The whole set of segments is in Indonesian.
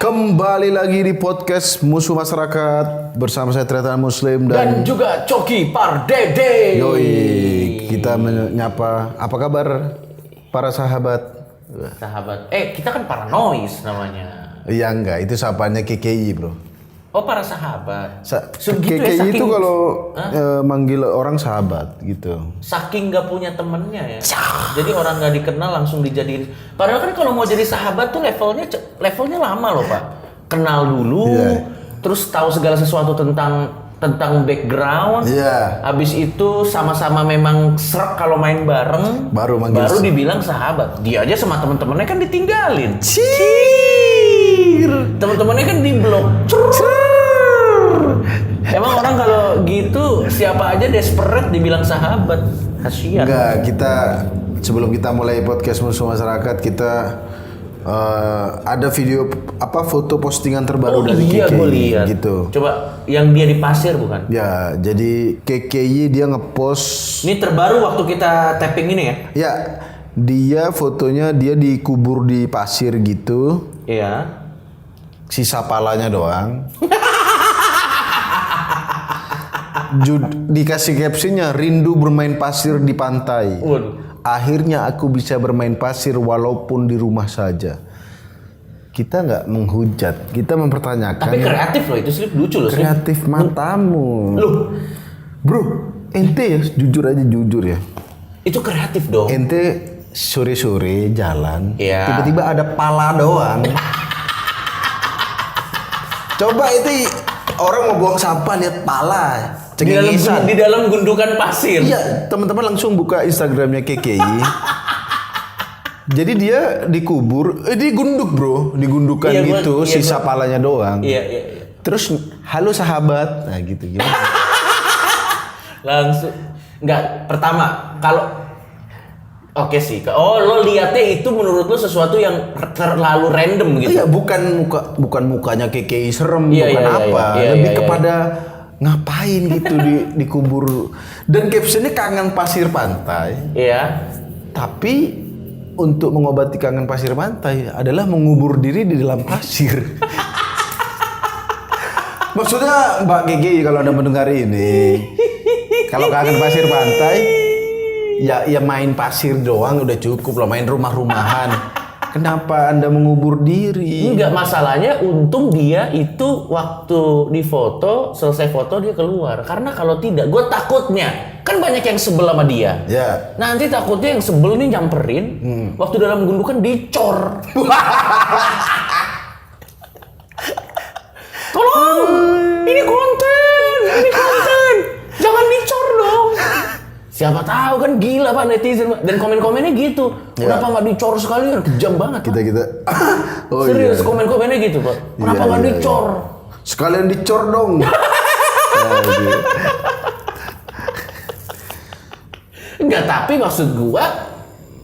Kembali lagi di podcast Musuh Masyarakat bersama saya Tretan Muslim dan juga Coki Pardede. Yoi, kita menyapa apa kabar para sahabat? Kita kan paranoid namanya. Iya enggak, itu sapaannya KKI bro. Oh, para sahabat. KKI itu kalau manggil orang sahabat gitu. Saking gak punya temennya ya. Jadi orang gak dikenal langsung dijadiin. Padahal kan kalau mau jadi sahabat tuh levelnya lama loh Pak. Kenal dulu, terus tahu segala sesuatu tentang background. Habis itu sama-sama memang serak kalau main bareng. Baru dibilang sahabat. Dia aja sama teman-temannya kan ditinggalin. Teman-temannya kan diblok. Emang orang kalau gitu siapa aja desperate dibilang sahabat. Kasihan. Enggak, sebelum kita mulai podcast Musuh Masyarakat kita ada video foto postingan terbaru dari KKI gitu. Coba yang dia di pasir bukan? Ya, jadi KKI dia ngepost. Ini terbaru waktu kita tapping ini ya? Ya, dia fotonya dia dikubur di pasir gitu. Iya. Sisa palanya doang. Dikasih captionnya rindu bermain pasir di pantai. Waduh. Akhirnya aku bisa bermain pasir walaupun di rumah saja. Kita nggak menghujat, kita mempertanyakan. Tapi kreatif loh itu slip, lucu loh. Kreatif matamu. Loh, bro, ente ya jujur ya. Itu kreatif dong. Ente sore-sore jalan, ya. Tiba-tiba ada pala doang. Coba itu orang mau buang sampah lihat pala. Di dalam gundukan pasir. Iya, teman-teman langsung buka Instagramnya KKI. Jadi dia dikubur, digunduk bro, digundukan gitu, sisa palanya doang. Iya. Terus halo sahabat, nah gitu gimana? Langsung, enggak. Pertama, kalau oke sih. Oh, lo lihatnya itu menurut lo sesuatu yang terlalu random gitu? Iya, bukan mukanya KKI serem, lebih kepada ngapain gitu dikubur. Dan captionnya kangen pasir pantai. Iya. Tapi untuk mengobati kangen pasir pantai adalah mengubur diri di dalam pasir. Maksudnya Mbak KKI kalau Anda mendengar ini, kalau kangen pasir pantai, ya main pasir doang udah cukup loh, main rumah-rumahan. Kenapa Anda mengubur diri? Enggak, masalahnya untung dia itu waktu di foto, selesai foto dia keluar. Karena kalau tidak, gue takutnya kan banyak yang sebel sama dia. Ya. Nanti takutnya yang sebel nih nyamperin, waktu dalam gundukan dicor. Tolong, ini konten, jangan dicor dong. Siapa tahu kan gila Pak netizen dan komen-komennya gitu. Kenapa nggak dicor sekalian? Kejam banget. Kita. Oh, serius komen-komennya gitu Pak. Kenapa nggak dicor? Sekalian dicor dong. Enggak, tapi maksud gua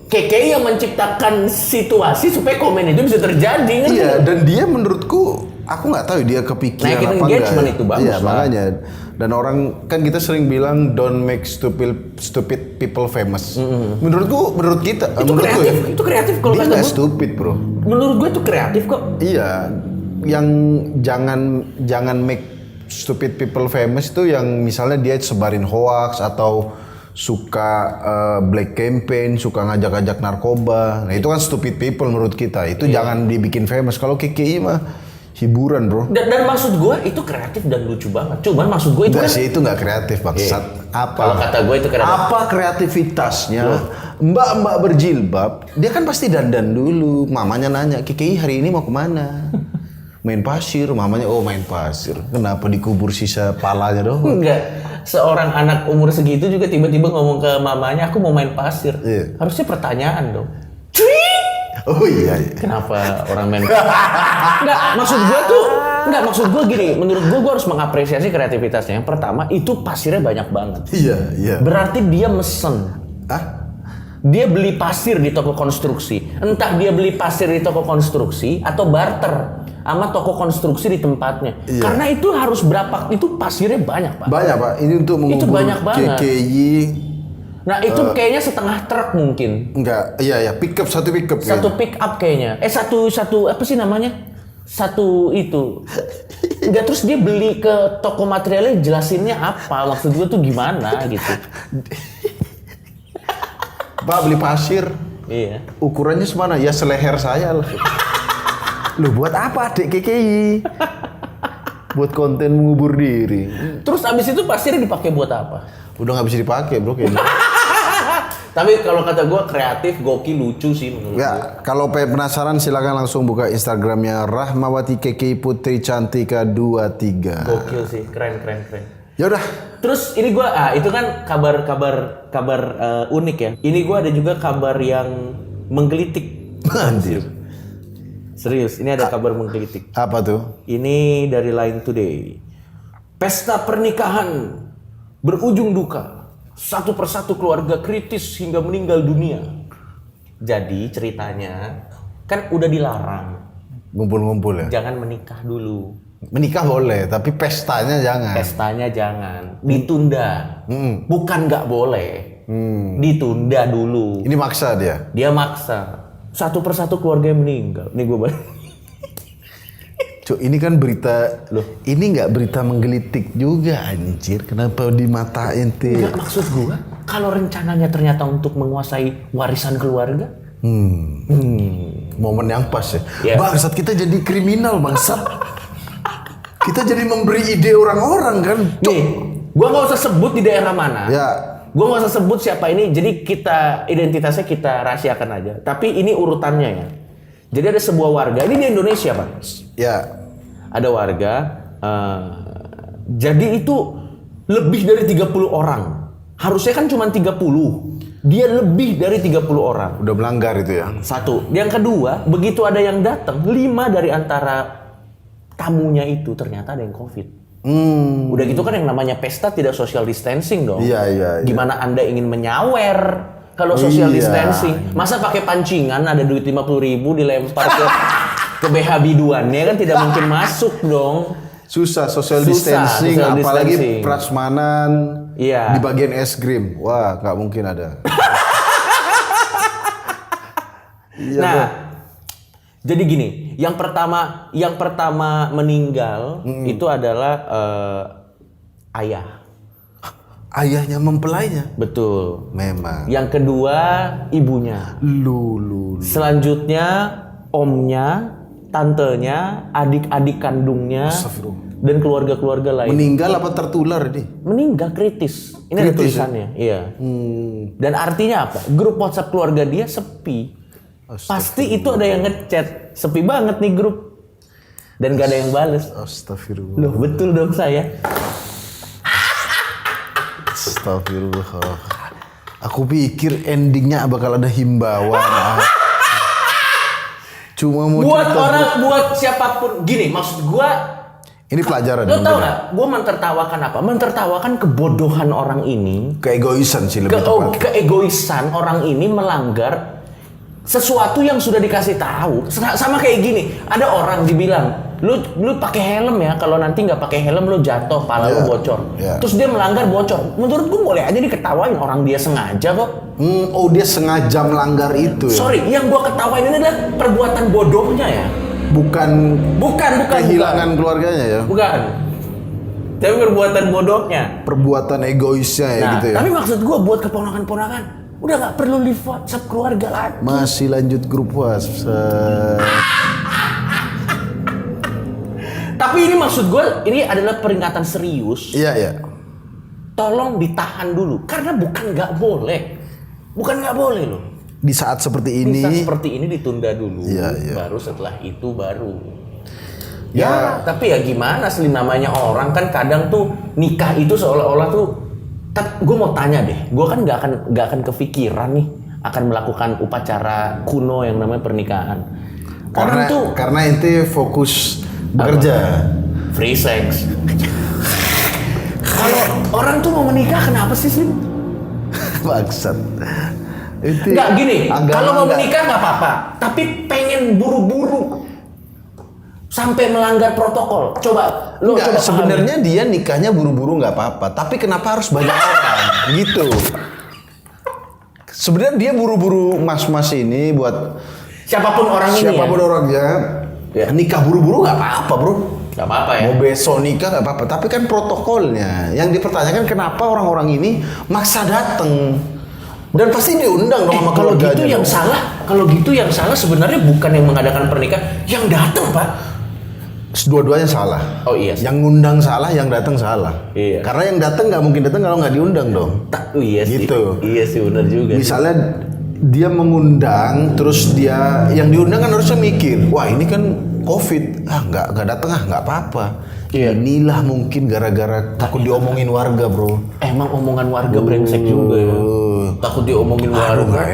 KKI yang menciptakan situasi supaya komen itu bisa terjadi kan? Iya, dan dia menurutku aku nggak tahu dia kepikiran naikin apa enggak. Engagement itu bagus. Iya, makanya. Dan orang kan kita sering bilang don't make stupid people famous. Menurut kita, itu kreatif kalau dia kata nggak gue. stupid bro. Menurut gue itu kreatif kok. Iya, yang jangan make stupid people famous itu yang misalnya dia sebarin hoax atau suka black campaign, suka ngajak-ngajak narkoba. Nah itu kan stupid people menurut kita. Itu jangan dibikin famous. Kalau KKI mah hiburan bro. Dan maksud gue itu kreatif dan lucu banget. Cuman maksud gue itu enggak sih, itu nggak kreatif bangsat. Apa? Kalau kata gue itu kreatif. Apa kreativitasnya? Mbak berjilbab, dia kan pasti dandan dulu. Mamanya nanya, KKI hari ini mau kemana? Main pasir. Mamanya, oh main pasir. Kenapa dikubur sisa palanya doang? Enggak. Seorang anak umur segitu juga tiba-tiba ngomong ke mamanya, aku mau main pasir. Harusnya pertanyaan dong. Oh iya. Kenapa orang main? Maksud gue gini. Menurut gue harus mengapresiasi kreativitasnya. Yang pertama, itu pasirnya banyak banget. Iya. Berarti dia mesen. Dia beli pasir di toko konstruksi. Entah dia beli pasir di toko konstruksi atau barter sama toko konstruksi di tempatnya. Iya. Karena itu harus berapa? Itu pasirnya banyak Pak. Banyak Pak. Ini untuk mengubur KKI. Nah itu kayaknya setengah truk mungkin. Enggak, iya pickup, satu pickup. Satu pick up kayaknya. Satu apa sih namanya? satu itu. Enggak, terus dia beli ke toko materialnya jelasinnya apa, maksud gue tuh gimana gitu. Pak beli pasir. Iya. Ukurannya semana? Ya seleher saya lah. Lu buat apa adik KKI? Buat konten mengubur diri. Terus abis itu pasirnya dipakai buat apa? Udah nggak bisa dipakai bro kayaknya. Tapi kalau kata gue kreatif, gokil, lucu sih menurut gue. Ya, kalau penasaran silakan langsung buka Instagramnya Rahmawati KKI Putri Cantika 23. Gokil sih, keren. Ya udah. Terus ini gue, itu kan kabar unik ya. Ini gue ada juga kabar yang menggelitik. Anjir. Serius, ini ada kabar menggelitik. Apa tuh? Ini dari Line Today. Pesta pernikahan berujung duka. Satu persatu keluarga kritis hingga meninggal dunia. Jadi ceritanya kan udah dilarang. Ngumpul-ngumpul ya? Jangan menikah dulu. Menikah boleh, tapi pestanya jangan. Pestanya jangan. Ditunda. Bukan nggak boleh. Ditunda dulu. Ini maksa dia? Dia maksa. Satu persatu keluarga yang meninggal. Nih gue balik. Cuk, ini kan berita, loh, ini nggak berita menggelitik juga anjir. Kenapa dimatain teh? Enggak, maksud gue, kalau rencananya ternyata untuk menguasai warisan keluarga. Momen yang pas ya. Yeah. Bangsat, kita jadi kriminal bangsat. Kita jadi memberi ide orang-orang kan. Cuk. Nih, gue nggak usah sebut di daerah mana. Ya. Gue nggak usah sebut siapa ini. Jadi kita identitasnya kita rahasiakan aja. Tapi ini urutannya ya. Jadi ada sebuah warga, ini di Indonesia Pak. Ya. Ada warga, jadi itu lebih dari 30 orang. Harusnya kan cuma 30. Dia lebih dari 30 orang. Udah melanggar itu ya. Satu. Yang kedua, begitu ada yang datang, 5 dari antara tamunya itu ternyata ada yang COVID. Udah gitu kan yang namanya pesta tidak social distancing dong. Iya. Gimana Anda ingin menyawer? Kalau social distancing, masa pakai pancingan ada duit 50.000 dilempar ke BH biduannya kan tidak mungkin masuk dong. Susah social distancing, social apalagi distancing. prasmanan Iya. di bagian es krim. Wah, nggak mungkin ada. Iya, Nah, bro. jadi gini, yang pertama meninggal itu adalah ayah. Ayahnya mempelainya. Betul. Memang. Yang kedua ibunya. Lulu. Selanjutnya omnya, tantenya, adik-adik kandungnya, Astagfirullah. dan keluarga-keluarga lain. Meninggal apa tertular nih? Meninggal kritis. Ini ada Kritis, tulisannya. Iya. Dan artinya apa? Grup WhatsApp keluarga dia sepi. Pasti itu ada yang ngechat. Sepi banget nih grup. Dan gak ada yang bales. Astagfirullah. Loh, betul dong saya. Astagfirullah. Aku pikir endingnya bakal ada himbauan. Cuma mau Buat cerita. orang, buat siapapun. Gini, maksud gua. Ini pelajaran. Lo tau mungkin. gak? Gua mentertawakan apa? Mentertawakan kebodohan orang ini. Keegoisan sih lebih tepat. Keegoisan orang ini melanggar sesuatu yang sudah dikasih tahu. Sama kayak gini, ada orang dibilang, lu pakai helm ya, kalau nanti nggak pakai helm lu jatuh, pala lu bocor. Terus dia melanggar bocor. Menurut gua boleh aja diketawain, orang dia sengaja kok. Oh, dia sengaja melanggar itu ya. Sorry, yang gua ketawain ini adalah perbuatan bodohnya ya. Bukan kehilangan keluarganya ya. Bukan. Tapi perbuatan bodohnya. Perbuatan egoisnya ya gitu ya. Tapi maksud gua buat keponakan-ponakan, udah nggak perlu di WhatsApp keluarga lagi. Masih lanjut grup WhatsApp. Tapi ini maksud gue, ini adalah peringatan serius. Iya. Tolong ditahan dulu, karena bukan nggak boleh. Bukan nggak boleh loh. Di saat seperti ini. Bisa seperti ini ditunda dulu. Iya. Baru setelah itu baru. Ya, tapi ya gimana sih namanya orang kan kadang tuh nikah itu seolah-olah tuh. Gue mau tanya deh, gue kan nggak akan kepikiran nih akan melakukan upacara kuno yang namanya pernikahan. Karena ente fokus bekerja. Free sex. Kalau orang tuh mau menikah kenapa sih Slim? Bangsat. Ente Nggak gini, kalau mau nggak- menikah nggak apa-apa, tapi pengen buru-buru sampai melanggar protokol. Coba lo Enggak, coba sebenarnya dia nikahnya buru-buru nggak apa-apa, tapi kenapa harus banyak orang gitu? Sebenarnya dia buru-buru mas-mas ini buat siapapun orang ini siapapun ya. orangnya Ya. Nikah buru-buru nggak apa-apa bro. Gak apa-apa ya. Mau besok nikah nggak apa-apa. Tapi kan protokolnya. Yang dipertanyakan kenapa orang-orang ini maksa datang. Dan pasti diundang dong sama Kalau keluarganya. gitu yang dong. salah, kalau gitu yang salah sebenarnya bukan yang mengadakan pernikahan, yang datang Pak. Dua-duanya salah. Oh iya. Yang ngundang salah, yang datang salah. Iya. Karena yang datang nggak mungkin datang kalau nggak diundang dong. Iya sih. Gitu. Iya sih benar juga. Misalnya dia mengundang, terus dia yang diundang kan harusnya mikir, wah ini kan COVID, nggak datang nggak apa-apa. Iya. Inilah mungkin gara-gara takut diomongin warga bro. Emang omongan warga brengsek juga ya. Takut diomongin Aduh warga.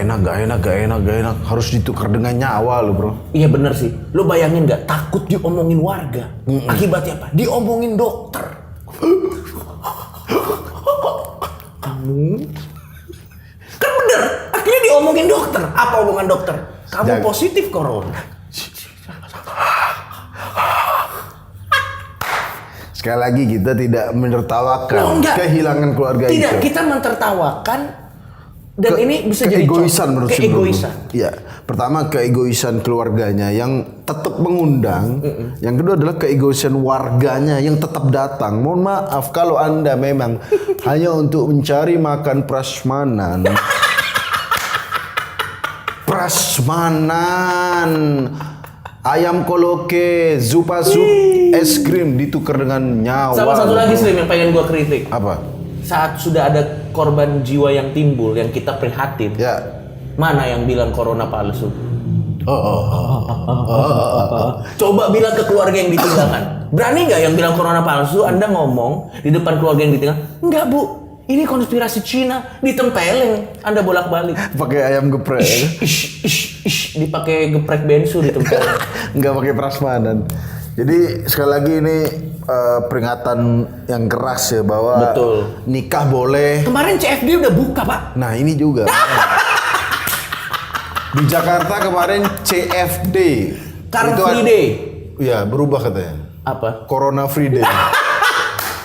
gak enak. Harus ditukar dengan nyawa lo bro. Iya bener sih. Lo bayangin nggak takut diomongin warga? Akibatnya apa? Diomongin dokter. Kamu kan bener. Akhirnya diomongin dokter. Apa omongan dokter? Kamu Jangan. positif corona. Sekali lagi kita tidak Oh, menertawakan enggak. kehilangan keluarga Tidak, itu. kita mentertawakan dan ini bisa jadi keegoisan menurut saya, bro. keegoisan. Iya, pertama keegoisan keluarganya yang tetap mengundang, yang kedua adalah keegoisan warganya yang tetap datang. Mohon maaf kalau Anda memang hanya untuk mencari makan prasmanan. Prasmanan. Ayam koloke, zupa sup, es krim ditukar dengan nyawa. Sama satu lagi Slim yang pengen gua kritik. Apa? Saat sudah ada korban jiwa yang timbul yang kita prihatin. Ya. Mana yang bilang corona palsu? Coba bilang ke keluarga yang ditinggalkan. Berani nggak yang bilang corona palsu? Anda ngomong di depan keluarga yang ditinggal. Enggak bu, ini konspirasi Cina. Ditempelin. Anda bolak-balik. Pakai ayam geprek. Dipakai geprek bensu ditempelin. Nggak pakai prasmanan. Jadi sekali lagi ini peringatan yang keras ya bahwa Betul. nikah boleh. Kemarin CFD udah buka pak. Nah ini juga. Di Jakarta kemarin CFD. Car Itu Free Day. Ya berubah katanya. Apa? Corona Free Day.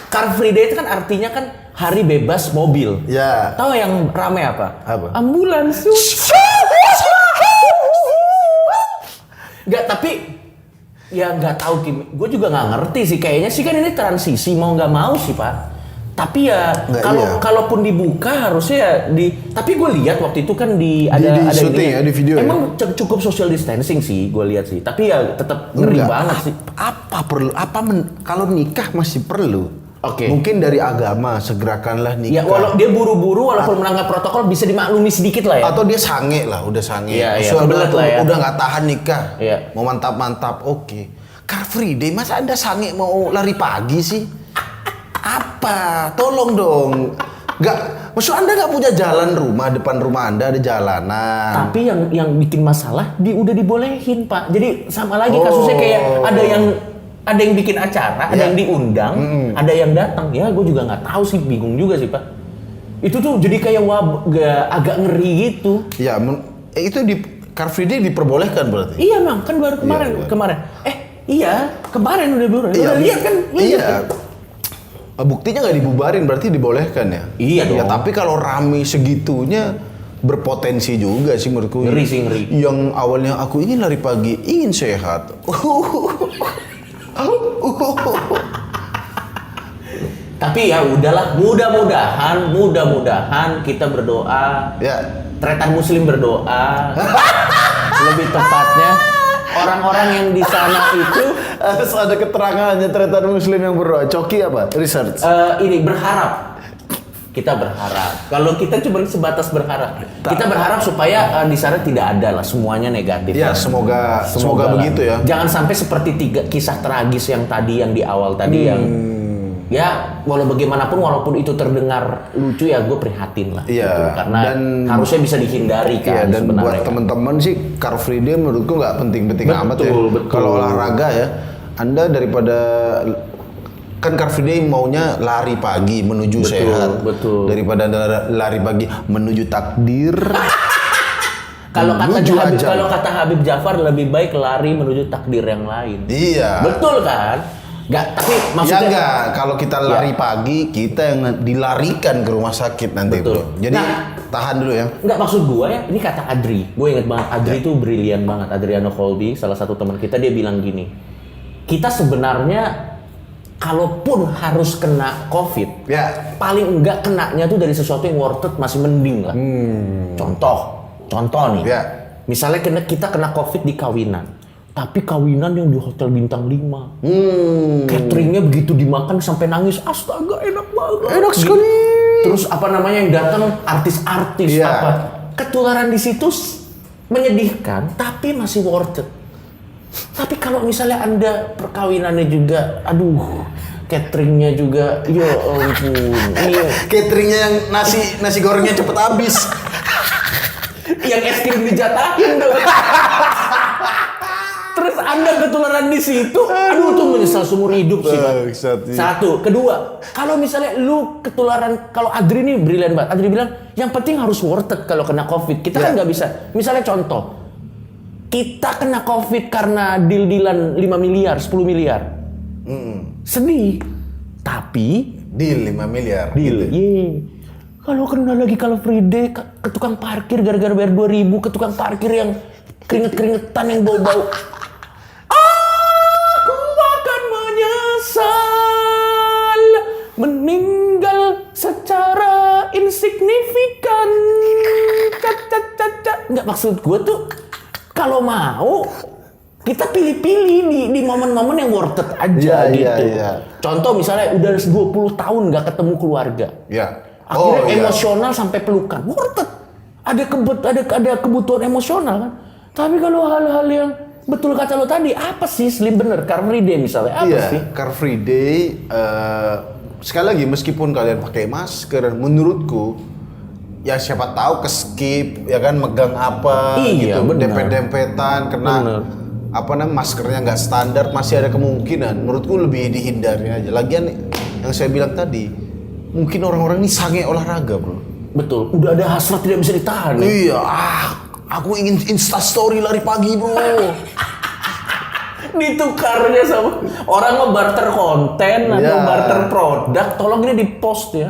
Car Free Day itu kan artinya kan hari bebas mobil. Ya. Tahu yang rame apa? Apa? Ambulans. Nggak, tapi ya nggak tahu Kim. Gue juga nggak ngerti sih. Kayaknya sih kan ini transisi mau nggak mau sih pak. Tapi ya Nggak, kalau iya. kalaupun dibuka harusnya ya di. Tapi gue lihat waktu itu kan di ada syuting ini. ya, di video ya? Emang cukup social distancing sih gue lihat sih. Tapi ya tetap ngeri Enggak. banget sih. Kalau nikah masih perlu. Oke. Mungkin dari agama segerakanlah Ya nikah. walau dia buru-buru walaupun melanggar protokol bisa dimaklumi sedikit lah ya. Atau dia sange lah, udah sange. Iya, iya, Maksudnya kebelet lah ya. udah nggak tahan nikah. Iya. Mau mantap-mantap, oke. Car Free Day, masa Anda sange mau lari pagi sih? Apa? Tolong dong. Nggak, maksud Anda nggak punya jalan rumah, depan rumah Anda ada jalanan. Tapi yang bikin masalah udah dibolehin pak. Jadi sama lagi kasusnya kayak ada yang bikin acara, ada Ya. yang diundang, ada yang datang. Ya gue juga nggak tahu sih, bingung juga sih pak. Itu tuh jadi kayak agak ngeri gitu. Ya, itu di Car Free Day diperbolehkan berarti. Iya mang, kan baru kemarin. Iya. Kemarin. Kemarin udah Iya, Udah lihat kan? Iya. Buktinya nggak dibubarin berarti dibolehkan ya. Iya dong. Ya tapi kalau rame segitunya berpotensi juga sih menurutku. Ngeri sih, ngeri. Yang awalnya aku ingin lari pagi, ingin sehat. Tapi ya udahlah, mudah-mudahan kita berdoa. Ya. Tretan Muslim berdoa. Lebih tepatnya orang-orang yang di sana itu Harus ada keterangannya tretan muslim yang berdoa. Coki apa? Research. ini berharap. Kita berharap. Kalau kita cuma sebatas berharap. Kita berharap supaya di sana tidak ada lah semuanya negatif. Ya, semoga lah. begitu ya. Jangan sampai seperti kisah tragis yang tadi yang di awal tadi yang ya walaupun itu terdengar lucu ya gue prihatin lah. Iya, gitu. Karena dan harusnya bisa dihindari kan Iya, dan sebenarnya. buat teman-teman sih Car Free Day menurutku nggak penting-penting amat ya. Betul. Kalau olahraga ya, Anda daripada kan Car Free Day maunya lari pagi menuju sehat. betul. Daripada Anda lari pagi menuju takdir. Kalau menuju ajal. kalau kata Habib Jafar lebih baik lari menuju takdir yang lain. Iya. Betul kan? Nggak, tapi Ya maksudnya enggak, kalau kita lari pagi, kita yang dilarikan ke rumah sakit nanti, Betul. bro. Jadi Nah, tahan dulu ya. Nggak, maksud gue ya, ini kata Adri. Gue inget banget, Adri itu brilian banget. Adriano Colby, salah satu teman kita, dia bilang gini. Kita sebenarnya kalaupun harus kena COVID, paling enggak kenanya tuh dari sesuatu yang worth it, masih mending lah. Contoh nih. Misalnya kita kena COVID di kawinan. Tapi kawinan yang di hotel bintang 5. Cateringnya begitu dimakan sampai nangis. Astaga, enak banget. Enak sekali. Terus apa namanya yang datang artis-artis apa. Ketularan di situ menyedihkan, tapi masih worth it. Tapi kalau misalnya Anda perkawinannya juga, aduh, cateringnya juga, ya ampun. Cateringnya yang nasi gorengnya cepet habis. Yang es krim dijatahin dong. Terus Anda ketularan di situ, aduh tuh menyesal seumur hidup sih, Pak. Satu, kedua, kalau misalnya lu ketularan, kalau Adri nih brilian banget. Adri bilang, yang penting harus worth it kalau kena COVID. Kita kan nggak bisa. Misalnya contoh, kita kena COVID karena deal-dealan 5 miliar, 10 miliar. Sedih. Tapi deal 5 miliar. Deal. Gitu. Kalau kena lagi kalau free day ke tukang parkir gara-gara bayar 2.000, ke tukang parkir yang keringet-keringetan yang bau-bau. Aku akan menyesal meninggal secara insignifikan. Nggak, maksud gue tuh kalau mau kita pilih-pilih di momen-momen yang worth it aja gitu. Contoh misalnya udah 20 tahun nggak ketemu keluarga. Akhirnya emosional sampai pelukan. Worth it. Ada kebutuhan emosional kan. Tapi kalau hal-hal yang betul kata lo tadi, apa sih Slim bener? Car Free Day misalnya, apa sih? Car Free Day, sekali lagi meskipun kalian pakai masker, menurutku ya siapa tahu keskip, ya kan megang apa, gitu, dempet-dempetan, kena maskernya nggak standar, masih ada kemungkinan. Menurutku lebih dihindari aja. Lagian yang saya bilang tadi, mungkin orang-orang ini sange olahraga, bro. Betul, udah ada hasrat tidak bisa ditahan. Iya, aku ingin Instastory lari pagi, bro. Ditukarnya sama orang mau barter konten atau barter produk, tolong ini di post ya.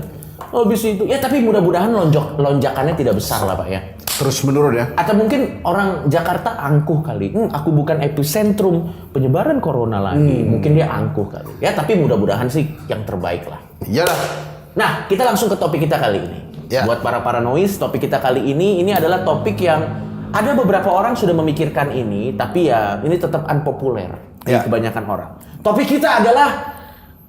Habis itu, ya tapi mudah-mudahan lonjakannya tidak besar lah Pak ya. Terus menurun ya. Atau mungkin orang Jakarta angkuh kali. Aku bukan epicentrum penyebaran corona lagi. Mungkin dia angkuh kali. Ya tapi mudah-mudahan sih yang terbaik lah. Iyalah. Nah, kita langsung ke topik kita kali ini. Buat para paranoid, topik kita kali ini adalah topik yang ada beberapa orang sudah memikirkan ini, tapi ya ini tetap unpopuler di kebanyakan orang. Topik kita adalah,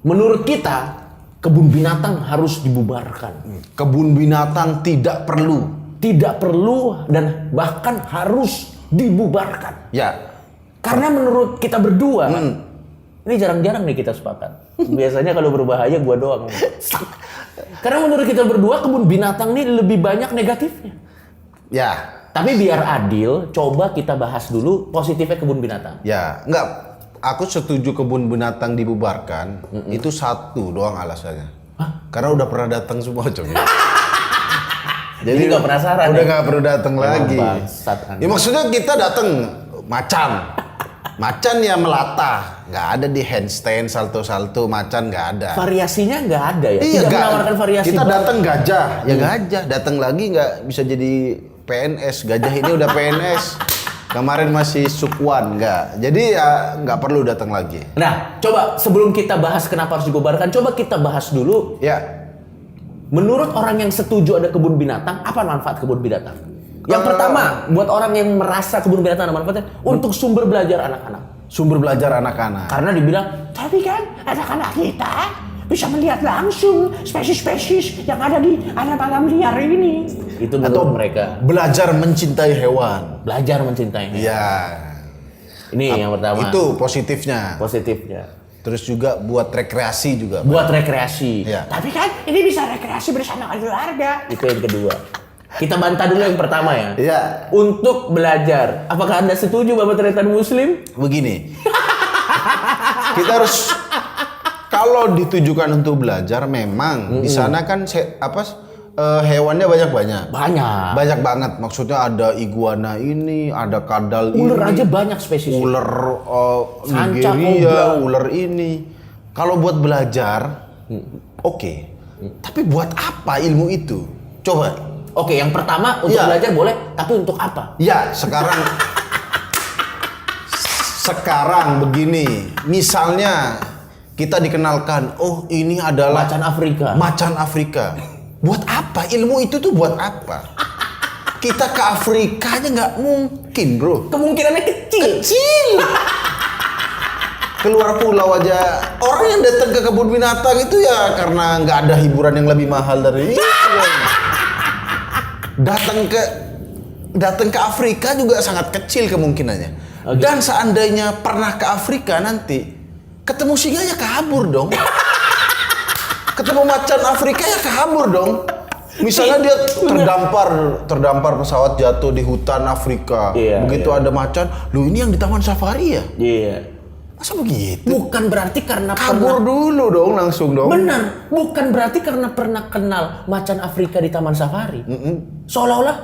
menurut kita, kebun binatang harus dibubarkan. Kebun binatang tidak perlu. Tidak perlu dan bahkan harus dibubarkan. Karena menurut kita berdua, ini jarang-jarang nih kita sepakat. Biasanya kalau berbahaya gua doang. Karena menurut kita berdua kebun binatang ini lebih banyak negatifnya. Tapi biar adil, coba kita bahas dulu positifnya kebun binatang. Enggak. Aku setuju kebun binatang dibubarkan. Itu satu doang alasannya. Karena udah pernah datang semua, coba. Jadi nggak penasaran. Udah nggak perlu datang lagi. Ya maksudnya kita datang macan ya melata, nggak ada di handstand, salto macan nggak ada. Variasinya nggak ada ya. Tidak menawarkan variasi. Kita datang gajah, gajah. Datang lagi nggak bisa jadi PNS. Gajah ini udah PNS. Kemarin masih Sukwan, nggak. Jadi ya nggak perlu datang lagi. Nah, coba sebelum kita bahas kenapa harus dibubarkan, coba kita bahas dulu. Menurut orang yang setuju ada kebun binatang, apa manfaat kebun binatang? Yang pertama, buat orang yang merasa kebun binatang ada manfaatnya, untuk sumber belajar anak-anak. Sumber belajar anak-anak. Karena dibilang, tapi kan anak-anak kita bisa melihat langsung spesies-spesies yang ada di alam liar ini. Itu menurut mereka. Belajar mencintai hewan. Belajar mencintai hewan. Ini yang pertama. Itu positifnya. Terus juga buat rekreasi juga. Buat rekreasi. Tapi kan ini bisa rekreasi bersama keluarga. Itu yang kedua. Kita bantah dulu yang pertama ya. Untuk belajar. Apakah Anda setuju Bapak Tretan Muslim? Begini. Kita harus, kalau ditujukan untuk belajar, memang di sana kan hewannya banyak banget. Maksudnya ada iguana ini, ada kadal ular ini. Aja banyak spesies. Ular Sanca, Nigeria, ular ini. Kalau buat belajar, oke. Tapi buat apa ilmu itu? Coba. Oke, yang pertama untuk Iya. belajar boleh, tapi untuk apa? Ya, sekarang begini, misalnya kita dikenalkan, oh ini adalah Macan Afrika. Macan Afrika. Buat apa? Ilmu itu tuh buat apa? Kita ke Afrika aja nggak mungkin, bro. Kemungkinannya kecil. Keluar pulau aja. Orang yang datang ke kebun binatang itu ya karena nggak ada hiburan yang lebih mahal dari itu. Datang ke Afrika juga sangat kecil kemungkinannya. Okay. Dan seandainya pernah ke Afrika nanti, ketemu singa ya kabur dong. Ketemu macan Afrika ya kabur dong. Misalnya dia terdampar pesawat jatuh di hutan Afrika. Iya, Begitu iya. ada macan, lu ini yang di taman safari ya? Iya. Masa begitu? Bukan berarti karena Kabur dulu dong, langsung dong. Benar, bukan berarti karena pernah kenal macan Afrika di taman safari. Seolah-olah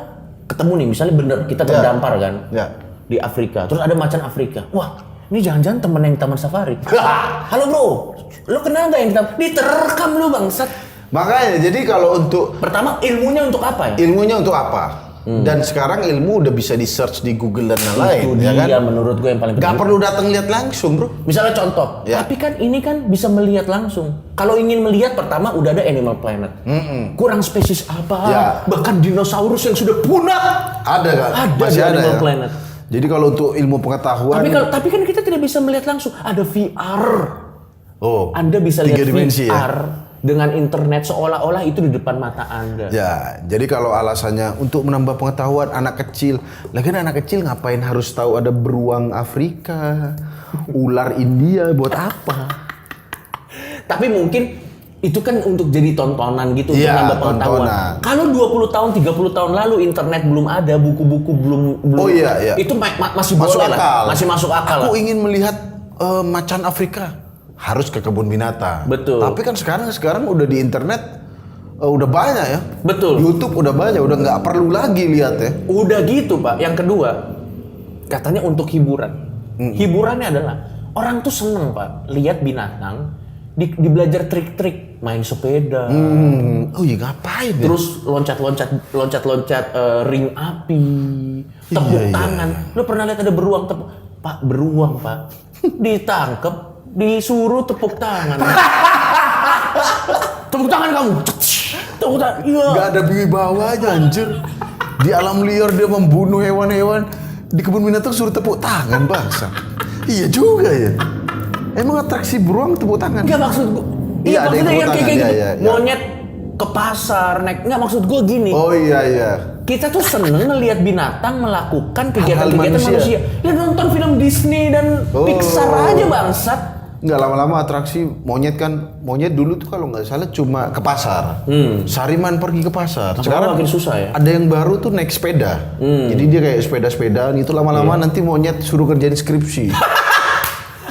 ketemu nih, misalnya bener kita terdampar kan Ya. di Afrika, terus ada macan Afrika. Wah, ini jangan-jangan temen yang di taman safari. Halo bro, lo kenal nggak yang di taman? Diterekam lu bangsat. Makanya, jadi kalau untuk Pertama, ilmunya untuk apa ya? ilmunya untuk apa? Dan sekarang ilmu udah bisa di search di Google dan lain-lain, Itu ya kan? dia menurut gue yang paling Gak penting. perlu datang lihat langsung, bro. Misalnya contoh, Ya. tapi kan ini kan bisa melihat langsung. Kalau ingin melihat, pertama udah ada Animal Planet. Kurang spesies apa? Ya. Bahkan dinosaurus yang sudah punah. Ada kan? Ada Masih di ada Animal ya. Planet. Jadi kalau untuk ilmu pengetahuan, Tapi kan kita tidak bisa melihat langsung. Ada VR. oh, Anda bisa 3 lihat dimensi ya. VR dengan internet seolah-olah itu di depan mata Anda. Ya, jadi kalau alasannya untuk menambah pengetahuan anak kecil, lagi anak kecil ngapain harus tahu ada beruang Afrika, ular India, buat apa? Tapi mungkin itu kan untuk jadi tontonan gitu, untuk Iya, nambah pengetahuan. tontonan. Kalau 20 tahun, 30 tahun lalu internet belum ada, buku-buku belum Oh, iya. Itu masih Masuk boleh akal. lah. Masih masuk akal Aku lah. ingin melihat macan Afrika, harus ke kebun binatang. Betul. Tapi kan sekarang udah di internet udah banyak ya. Betul. YouTube udah banyak, udah nggak perlu lagi lihat ya. Udah gitu, Pak. Yang kedua, katanya untuk hiburan. Hiburannya adalah orang tuh seneng, Pak, lihat binatang di belajar trik-trik, main sepeda. Oh iya, ngapain ya? Terus loncat-loncat ring api, tepuk Iya, iya. tangan. Lu pernah lihat ada beruang tepuk? Pak, beruang, Pak. Ditangkep, disuruh tepuk tangan. Tepuk tangan kamu. Tepuk tangan. Iya. Gak ada wibawanya anjir. Di alam liar dia membunuh hewan-hewan, di kebun binatang suruh tepuk tangan, bangsa. Iya juga ya. Emang atraksi beruang tepuk tangan? Enggak maksud gua. Iya, ada yang maksudnya tepuk yang kayak tangan, gitu. iya, iya. Monyet ke pasar naik. Enggak maksud gua gini. Oh iya. Kita tuh seneng ngelihat binatang melakukan Hal-hal kegiatan-kegiatan manusia. Ya nonton film Disney dan Oh. Pixar aja bangsat. Nggak lama-lama atraksi monyet kan. Monyet dulu tuh kalau nggak salah cuma ke pasar. Sariman pergi ke pasar. Sekarang makin susah ya. Ada yang baru tuh naik sepeda. Jadi dia kayak sepeda-sepedaan itu lama-lama nanti monyet suruh kerjain skripsi.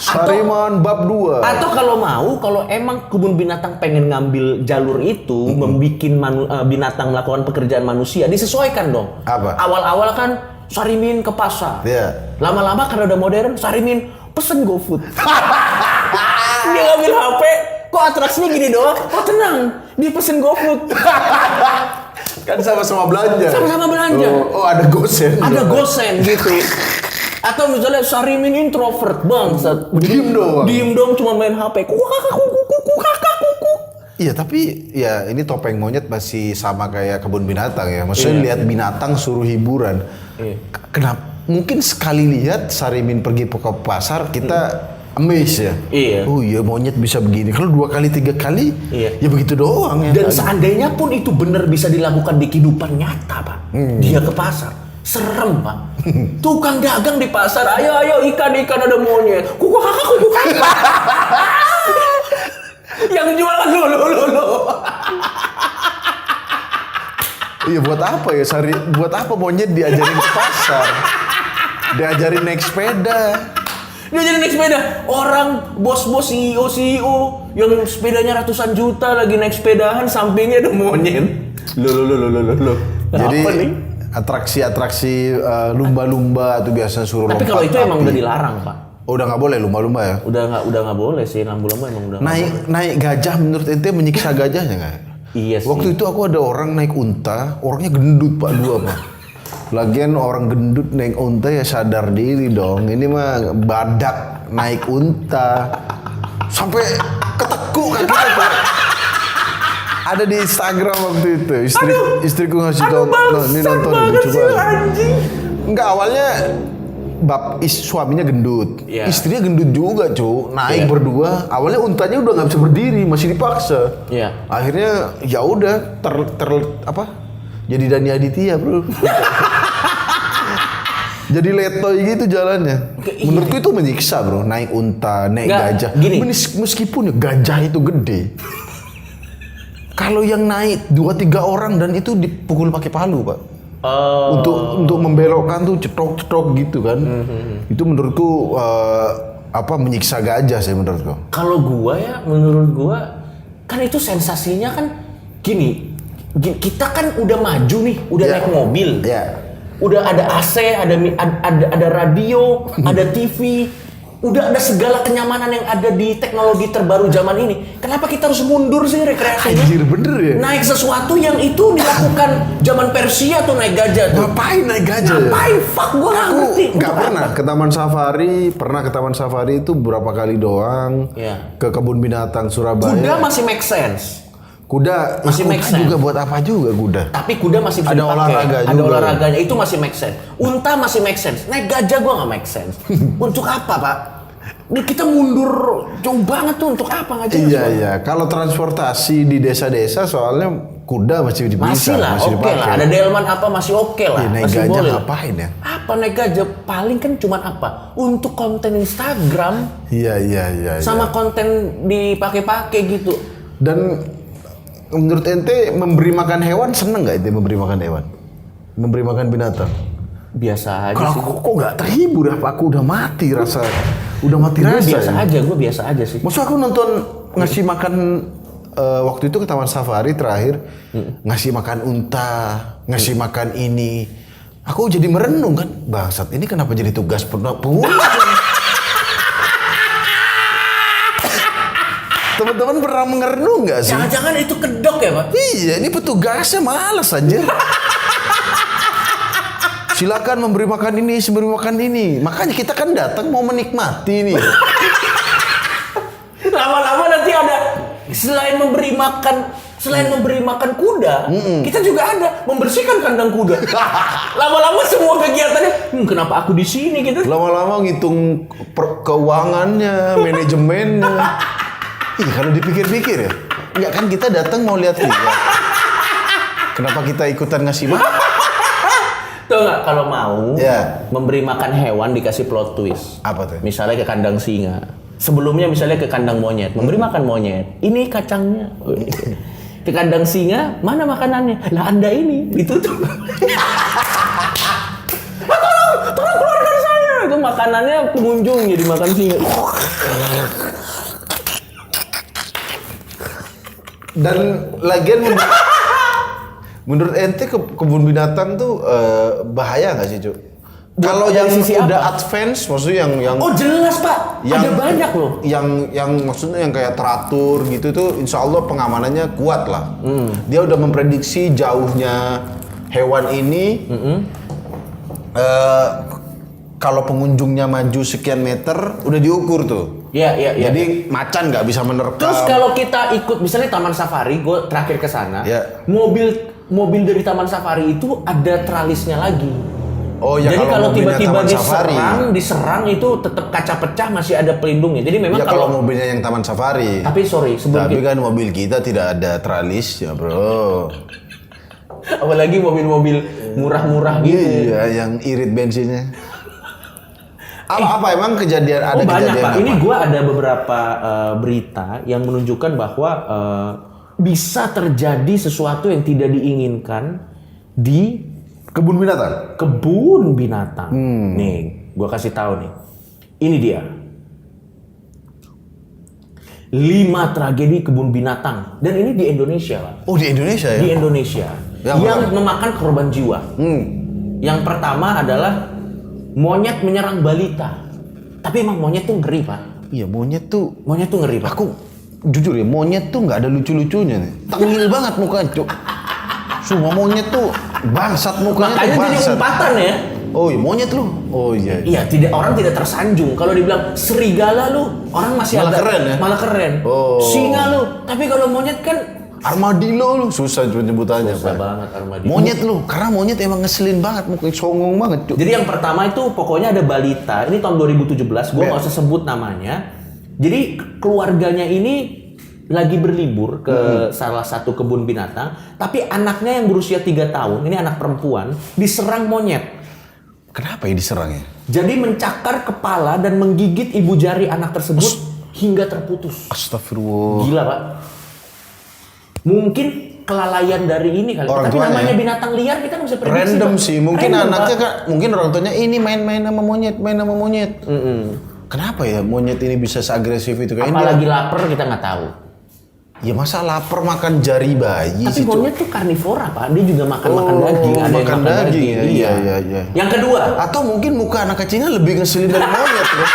Sariman bab 2. Atau kalau emang kebun binatang pengen ngambil jalur itu, membikin binatang melakukan pekerjaan manusia, disesuaikan dong. Apa? Awal-awal kan Sarimin ke pasar. Iya. Lama-lama karena udah modern, Sarimin pesen GoFood. Dia ngambil HP, kok atraksinya gini doang? Oh tenang, dia pesen GoFood. Kan sama-sama belanja. Sama-sama belanja. Oh, ada gosen. Ada gosen gitu. Atau misalnya Sarimin introvert bangsat. Diem doang. Diem dong cuma main HP. Kuku. Iya, tapi ya ini topeng monyet masih sama kayak kebun binatang ya. Maksudnya lihat binatang suruh hiburan. Iya. Kenapa? Mungkin sekali lihat Sarimin pergi ke pasar kita amazed ya. Iya. Oh iya, monyet bisa begini. Kalau 2 kali 3 kali Iya. ya begitu doang ya. Dan seandainya pun itu benar bisa dilakukan di kehidupan nyata, Pak. Dia ke pasar. Serem, Pak. Tukang dagang di pasar, ayo ikan ada monyet. Kuku kakak. Yang jualan lo. Iya, buat apa ya buat apa monyet diajarin ke pasar? Diajarin naik sepeda. Dia jadi naik sepeda. Orang bos-bos CEO yang sepedanya ratusan juta lagi naik sepedahan, sampingnya ada monyet. Lo. Jadi Apa nih? atraksi-atraksi lumba-lumba itu biasa suruh Tapi lompat kalau itu emang api. udah dilarang, Pak. Oh, udah nggak boleh lumba-lumba ya? Udah nggak boleh sih, lambu-lambu emang udah. nggak boleh. Naik gajah menurut ente menyiksa gajahnya nggak? Iya sih. Waktu itu aku ada orang naik unta, orangnya gendut Pak, dua Pak. Lagian orang gendut naik unta ya sadar diri dong. Ini mah badak naik unta. Sampai ketekuk kakinya Pak. Ada di Instagram waktu itu. Istriku ngasih tonton. Ini nonton coba. Enggak, awalnya suaminya gendut, istrinya gendut juga naik berdua. Awalnya untanya udah nggak bisa berdiri, masih dipaksa. Akhirnya ya udah jadi Dani Aditya bro. Jadi letoy gitu jalannya. Menurutku itu menyiksa bro, naik unta, naik gajah. Meskipun gajah itu gede, kalau yang naik 2-3 orang dan itu dipukul pakai palu Pak. Untuk membelokkan tuh cetok gitu kan. Itu menurutku menyiksa gajah sih menurutku. Kalau menurut gua kan itu sensasinya kan gini, kita kan udah maju nih, udah naik mobil. Udah ada AC, ada radio, ada TV, udah ada segala kenyamanan yang ada di teknologi terbaru zaman ini. Kenapa kita harus mundur sih rekreasinya? Anjir, bener ya? Naik sesuatu yang itu dilakukan zaman Persia tuh naik gajah tuh. Ngapain naik gajah? Ngapain? Fuck, gua nggak ngerti. Nggak pernah ke Taman Safari. Pernah ke Taman Safari itu berapa kali doang. Ke Kebun Binatang Surabaya. Kuda masih make sense. Kuda masih make sense. Juga buat apa juga kuda? Tapi kuda masih bisa ada dipakai. Olahraga juga. Ada olahraganya, itu masih make sense. Unta masih make sense. Naik gajah gua nggak make sense. Untuk apa Pak? Kita mundur jauh banget tuh, untuk apa nggak jelas? Iya. Kalau transportasi di desa-desa soalnya kuda masih bisa. Masih oke lah. Ada delman apa masih oke lah. Naik masih gajah boleh. ngapain ya? Apa naik gajah? Paling kan cuma apa? Untuk konten Instagram. Iya. Sama konten dipakai-pakai gitu. Dan menurut ente memberi makan hewan seneng nggak ente memberi makan hewan? Memberi makan binatang? Biasa aja. Kalau sih. kok nggak terhibur apa? Aku udah mati rasa. Udah mati rasa. Gue biasa aja sih. Maksud aku nonton ngasih makan waktu itu ke Taman Safari terakhir ngasih makan unta, ngasih makan ini. Aku jadi merenung kan, bangsat ini kenapa jadi tugas pengunjung? Teman-teman pernah mengerenung nggak sih? Jangan-jangan itu kedok ya Pak? Iya, ini petugasnya malas aja. Silakan memberi makan ini. Makanya kita kan datang mau menikmati nih. Lama-lama nanti ada selain memberi makan kuda, kita juga ada membersihkan kandang kuda. Lama-lama semua kegiatannya, kenapa aku di sini gitu? Lama-lama ngitung keuangannya, manajemennya. Kalau dipikir-pikir ya, enggak kan kita datang mau lihat-lihat. Kenapa kita ikutan ngasih makan? Tuh nggak, kalau mau memberi makan hewan dikasih plot twist. Apa tuh? Misalnya ke kandang singa. Sebelumnya misalnya ke kandang monyet, memberi makan monyet. Ini kacangnya. Ke kandang singa, mana makanannya? Lah Anda ini, ditutup. Tolong keluarkan saya. Itu makanannya pengunjung jadi makan singa. Dan lagian menurut ente kebun binatang tuh bahaya nggak sih, Cuk? Kalau yang udah advance, maksudnya yang oh jelas Pak, ada banyak loh. Yang maksudnya yang kayak teratur gitu tuh, insya Allah pengamanannya kuat lah. Dia udah memprediksi jauhnya hewan ini. Kalau pengunjungnya maju sekian meter, udah diukur tuh. Iya. Jadi macan nggak bisa menerkam. Terus kalau kita ikut misalnya Taman Safari, gue terakhir ke sana, mobil dari Taman Safari itu ada tralisnya lagi. Oh ya. Jadi kalau tiba-tiba diserang itu tetap kaca pecah masih ada pelindungnya. Jadi memang kalau mobilnya yang Taman Safari. Tapi kan mobil kita tidak ada tralis ya bro. Apalagi mobil-mobil murah-murah gitu. Iya, yang irit bensinnya. Apa emang kejadian ada banyak, kejadian Pak. apa? Ini gue ada beberapa berita yang menunjukkan bahwa bisa terjadi sesuatu yang tidak diinginkan di kebun binatang. Kebun binatang. Nih, gue kasih tahu nih. Ini dia. 5 tragedi kebun binatang dan ini di Indonesia, Pak. Oh, di Indonesia ya? Di Indonesia. Yang memakan korban jiwa. Yang pertama adalah monyet menyerang balita. Tapi emang monyet tuh ngeri, Pak. Iya, monyet tuh ngeri, Pak. jujur ya, monyet tuh nggak ada lucu-lucunya nih. Tengil banget mukanya, Cuk. Semua monyet tuh bangsat mukanya. Makanya tuh jadi bangsat. umpatan ya. Oh iya, monyet lu. Oh iya. Iya, orang tidak tersanjung. Kalau dibilang serigala lu, orang masih Malah agak keren ya? Malah keren. Oh. Singa lu, tapi kalau monyet kan Armadillo lu, susah penyebutannya. susah Pak. banget armadillo. Monyet lu, karena monyet emang ngeselin banget, mukanya songong banget, Cuk. Jadi yang pertama itu pokoknya ada balita. Ini tahun 2017, gue nggak usah sebut namanya. Jadi keluarganya ini lagi berlibur ke salah satu kebun binatang, tapi anaknya yang berusia 3 tahun, ini anak perempuan, diserang monyet. Kenapa ya diserangnya? Jadi mencakar kepala dan menggigit ibu jari anak tersebut hingga terputus. Astagfirullah. Gila, Pak. Mungkin kelalaian dari ini kali. Orang Tapi tuanya namanya ya? binatang liar kita nggak bisa prediksi. Random Pak. sih, mungkin Random, anaknya Pak. kan, mungkin orang tuanya ini main-main sama monyet. Kenapa ya monyet ini bisa seagresif itu? Kayak Apalagi lapar kita nggak tahu. ya masa lapar makan jari bayi Tapi sih, Cuk. monyet tuh karnivora, Pak. Dia juga makan daging. Ada yang makan daging ya? Iya. Yang kedua, Atau mungkin muka anak kecilnya lebih ngeselin dari monyet, bro.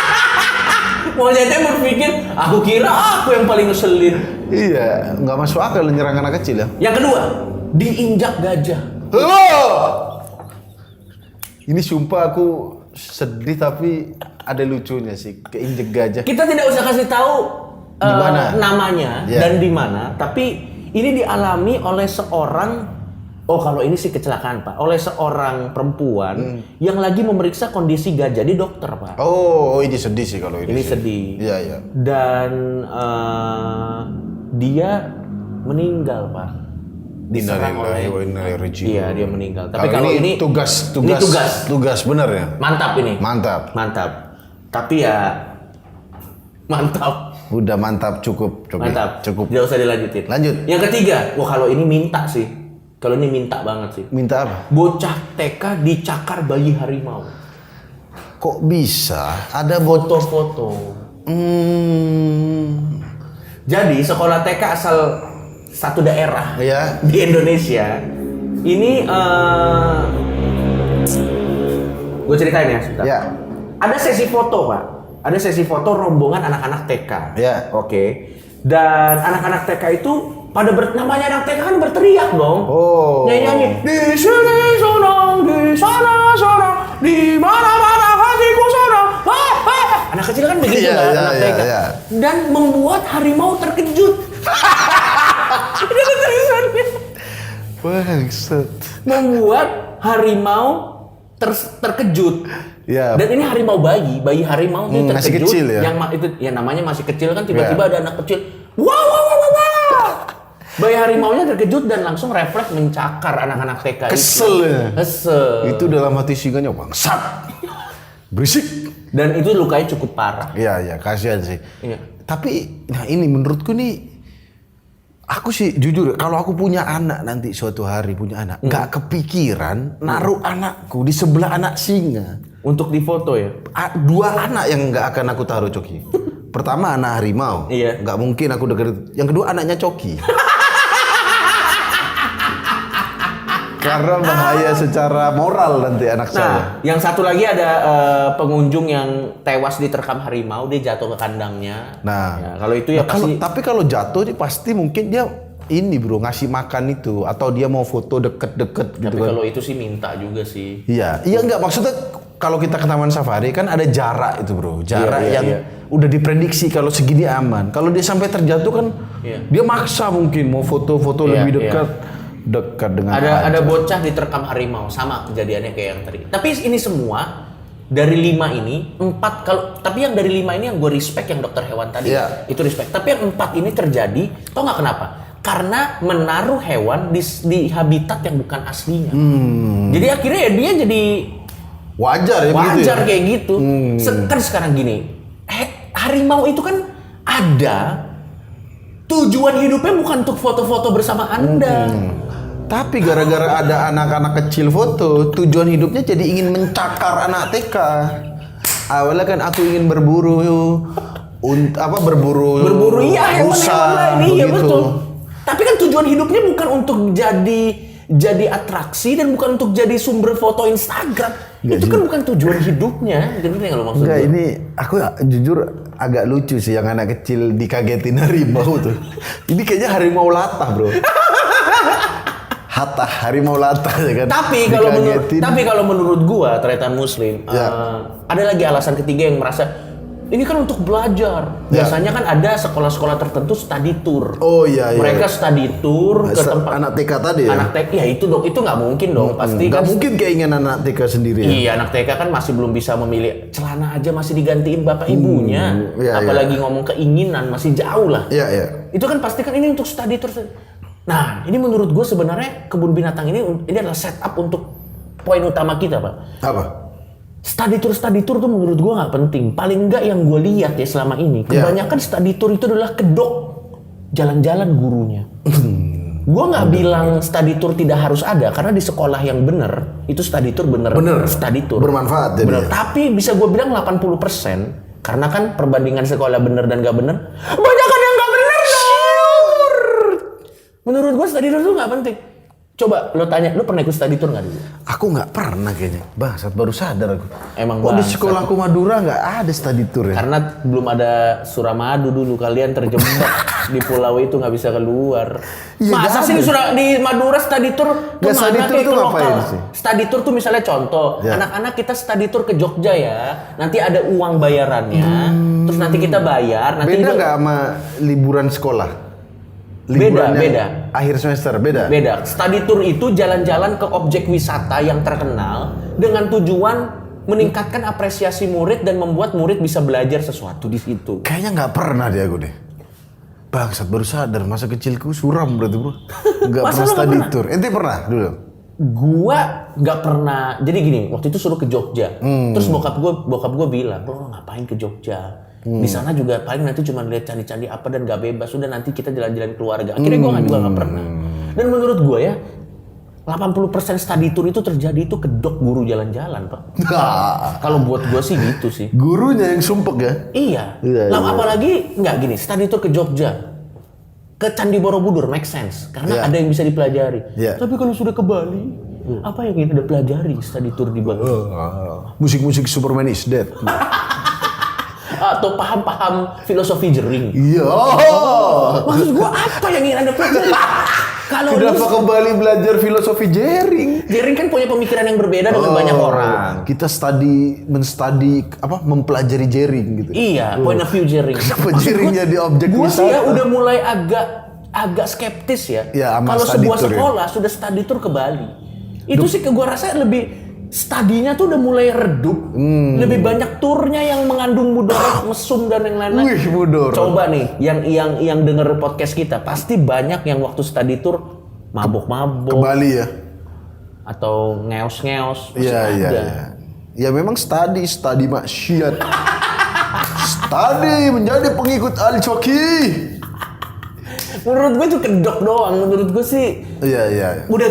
monyetnya berpikir, aku kira aku yang paling ngeselin. Iya, nggak masuk akal nyerang anak kecil ya. Yang kedua, diinjak gajah. Ini sumpah aku sedih tapi ada lucunya sih, keinjek gajah. Kita tidak usah kasih tahu Di mana? namanya Ya. dan di mana, tapi ini dialami oleh seorang, oh kalau ini sih kecelakaan Pak, oleh seorang perempuan yang lagi memeriksa kondisi gajah di dokter Pak. Oh, ini sedih sih kalau ini. Ini sih. sedih. Iya. Dan dia meninggal Pak. Diserang oleh. Iya, dia meninggal. Tapi kalau ini tugas bener ya. mantap ini. Mantap. Tapi ya mantap. Udah mantap cukup. Mantap. Cukup. Tidak usah dilanjutin. Lanjut. Yang ketiga, wah kalau ini minta sih. Kalau ini minta banget sih. Minta apa? Bocah TK dicakar bayi harimau. Kok bisa? Ada Foto-foto. Jadi sekolah TK asal satu daerah Ya. di Indonesia ini gue ceritain ya sebentar. Ya. Ada sesi foto Pak. Ada sesi foto rombongan anak-anak TK. Ya. Oke. Dan anak-anak TK itu pada namanya anak TK kan berteriak dong. Oh. Nyanyi-nyanyi. Di sini senang, di sana senang, di mana-mana hatiku senang. Anak kecil kan begitu Iya, kan, iya, anak iya, TK. iya. Dan membuat harimau terkejut. Ini ada tulisannya. Bangsat. Membuat harimau terkejut. Ya. Dan ini harimau bayi harimau itu terkejut. Masih kecil ya? Yang itu ya namanya masih kecil kan tiba-tiba ada anak kecil. Wow. Bayi harimaunya terkejut dan langsung refleks mencakar anak-anak TK itu. Kesel ya. Kesel. Itu dalam hati singanya bangsat. Berisik. Dan itu lukanya cukup parah. Iya, kasihan sih. Iya. Tapi, nah ini menurutku nih, aku sih jujur, kalau aku punya anak nanti suatu hari punya anak, nggak kepikiran naruh anakku di sebelah anak singa. Untuk difoto ya. Dua anak yang nggak akan aku taruh, Coki. Pertama anak harimau, Iya. nggak mungkin aku deket. Yang kedua anaknya Coki. Karena bahaya secara moral nanti anak saya. Nah, yang satu lagi ada pengunjung yang tewas diterkam harimau, dia jatuh ke kandangnya. Nah, Ya, kalau itu ya pasti. tapi kalau jatuh dia pasti mungkin dia ini bro ngasih makan itu atau dia mau foto deket-deket gitu Tapi kan. kalau itu sih minta juga sih. Iya enggak maksudnya kalau kita ke taman safari kan ada jarak itu bro, jarak Iya, yang iya. udah diprediksi kalau segini aman. Kalau dia sampai terjatuh kan Iya. dia maksa mungkin mau foto-foto Iya, lebih iya. dekat dengan Ada bocah diterkam harimau, sama kejadiannya kayak yang tadi. Tapi ini semua dari 5 ini 4 tapi yang dari 5 ini yang gue respect yang dokter hewan tadi. Iya. Itu respect. Tapi yang 4 ini terjadi, tau nggak kenapa? Karena menaruh hewan di habitat yang bukan aslinya. Jadi akhirnya ya dia jadi wajar ya begitu wajar ya? kayak gitu. Kan sekarang gini, harimau itu kan ada tujuan hidupnya bukan untuk foto-foto bersama Anda. Tapi gara-gara ada anak-anak kecil foto, tujuan hidupnya jadi ingin mencakar anak TK. Awalnya kan aku ingin berburu, berburu Iya, hewan-hewan rusa, lain, iya begitu. betul. Tapi kan tujuan hidupnya bukan untuk jadi jadi atraksi dan bukan untuk jadi sumber foto Instagram. Itu kan bukan tujuan hidupnya. Gitu nggak lo maksud Enggak, gue? ini aku jujur agak lucu sih yang anak kecil dikagetin harimau tuh. Ini kayaknya harimau latah, bro. Harimau latah ya kan. Tapi kalau menurut gua tretan muslim ada lagi alasan ketiga yang merasa ini kan untuk belajar. Biasanya kan ada sekolah-sekolah tertentu study tour. Oh iya. Mereka study tour ke tempat anak TK tadi ya. Anak TK ya itu dong, itu nggak mungkin dong. Pasti Nggak kan mungkin keinginan anak TK sendiri. Iya, anak TK kan masih belum bisa memilih celana aja masih digantiin bapak ibunya. Iya, Apalagi ngomong keinginan masih jauh lah. Iya. Itu kan pasti kan ini untuk study tour. Nah, ini menurut gue sebenarnya kebun binatang ini adalah setup untuk poin utama kita, Pak. Apa? Study tour tuh menurut gue nggak penting. Paling nggak yang gue lihat ya selama ini, kebanyakan study tour itu adalah kedok jalan-jalan gurunya. Gue nggak bilang study tour tidak harus ada, karena di sekolah yang bener itu study tour bener. Study tour Bermanfaat jadi. bener. Tapi bisa gue bilang 80%, karena kan perbandingan sekolah bener dan nggak bener, banyak kan yang nggak bener dong. Menurut gue study tour tuh nggak penting. Coba lo tanya, lo pernah ikut study tour nggak dulu? Aku nggak pernah kayaknya. Bangsat, baru sadar aku. Emang di bangsat. sekolahku Madura nggak ada study tour ya? Karena belum ada Suramadu dulu, kalian terjebak di pulau itu nggak bisa keluar. Iya, Masa sih di Madura study tour Nggak, kemana study tour kayak itu ke ngapain lokal? sih? Study tour tuh misalnya contoh, Ya. anak-anak kita study tour ke Jogja ya, nanti ada uang bayarannya, terus nanti kita bayar. Nanti Beda itu- nggak sama liburan sekolah? Beda, yang beda. Akhir semester beda. Beda. Study tour itu jalan-jalan ke objek wisata yang terkenal dengan tujuan meningkatkan apresiasi murid dan membuat murid bisa belajar sesuatu di situ. Kayaknya nggak pernah deh aku deh. Bangsat, baru sadar masa kecilku suram berarti, bro. Nggak Masa pernah lo nggak study pernah? tour. Ente pernah dulu? Gua nggak pernah. Jadi gini, waktu itu suruh ke Jogja. Terus bokap gua bilang, "Bro, ngapain ke Jogja? Di sana juga paling nanti cuma lihat candi-candi apa dan gak bebas. Sudah nanti kita jalan-jalan keluarga." Akhirnya gua juga nggak pernah. Dan menurut gua ya, 80% study tour itu terjadi itu kedok guru jalan-jalan, Pak. Kalau buat gua sih gitu sih. Gurunya yang sumpek ya? Iya. Iya, Lah iya. apalagi nggak gini, study tour ke Jogja. Ke Candi Borobudur make sense karena Iya. ada yang bisa dipelajari. Iya. Tapi kalau sudah ke Bali, apa yang ingin Anda pelajari study tour di Bali? Musik-musik Superman is dead. Atau paham-paham filosofi jering. Iya. Maksud gua apa yang ingin Anda pelajari? Kalau Kenapa lu kembali belajar filosofi jaring? jering kan punya pemikiran yang berbeda dengan banyak orang. Kita mempelajari jaring gitu. Iya, point of view jering. Kenapa Maksud jaring gua- jadi objek gua sih ya wisata? udah mulai agak skeptis ya. Ya, sama Kalau study sebuah tour ya. sekolah sudah study tour ke Bali, itu sih gua rasa lebih studinya tuh udah mulai redup. Lebih banyak turnya yang mengandung mudarat, mesum dan yang lain-lain. Wih, mudarat. Coba nih, yang denger podcast kita pasti banyak yang waktu study tour Ke mabok-mabok Bali ya? atau ngeos-ngeos. Masih Iya, iya, ada. iya. Ya memang study maksiat. Study menjadi pengikut Ali Coki. Menurut gue itu kedok doang. Menurut gue sih Iya. udah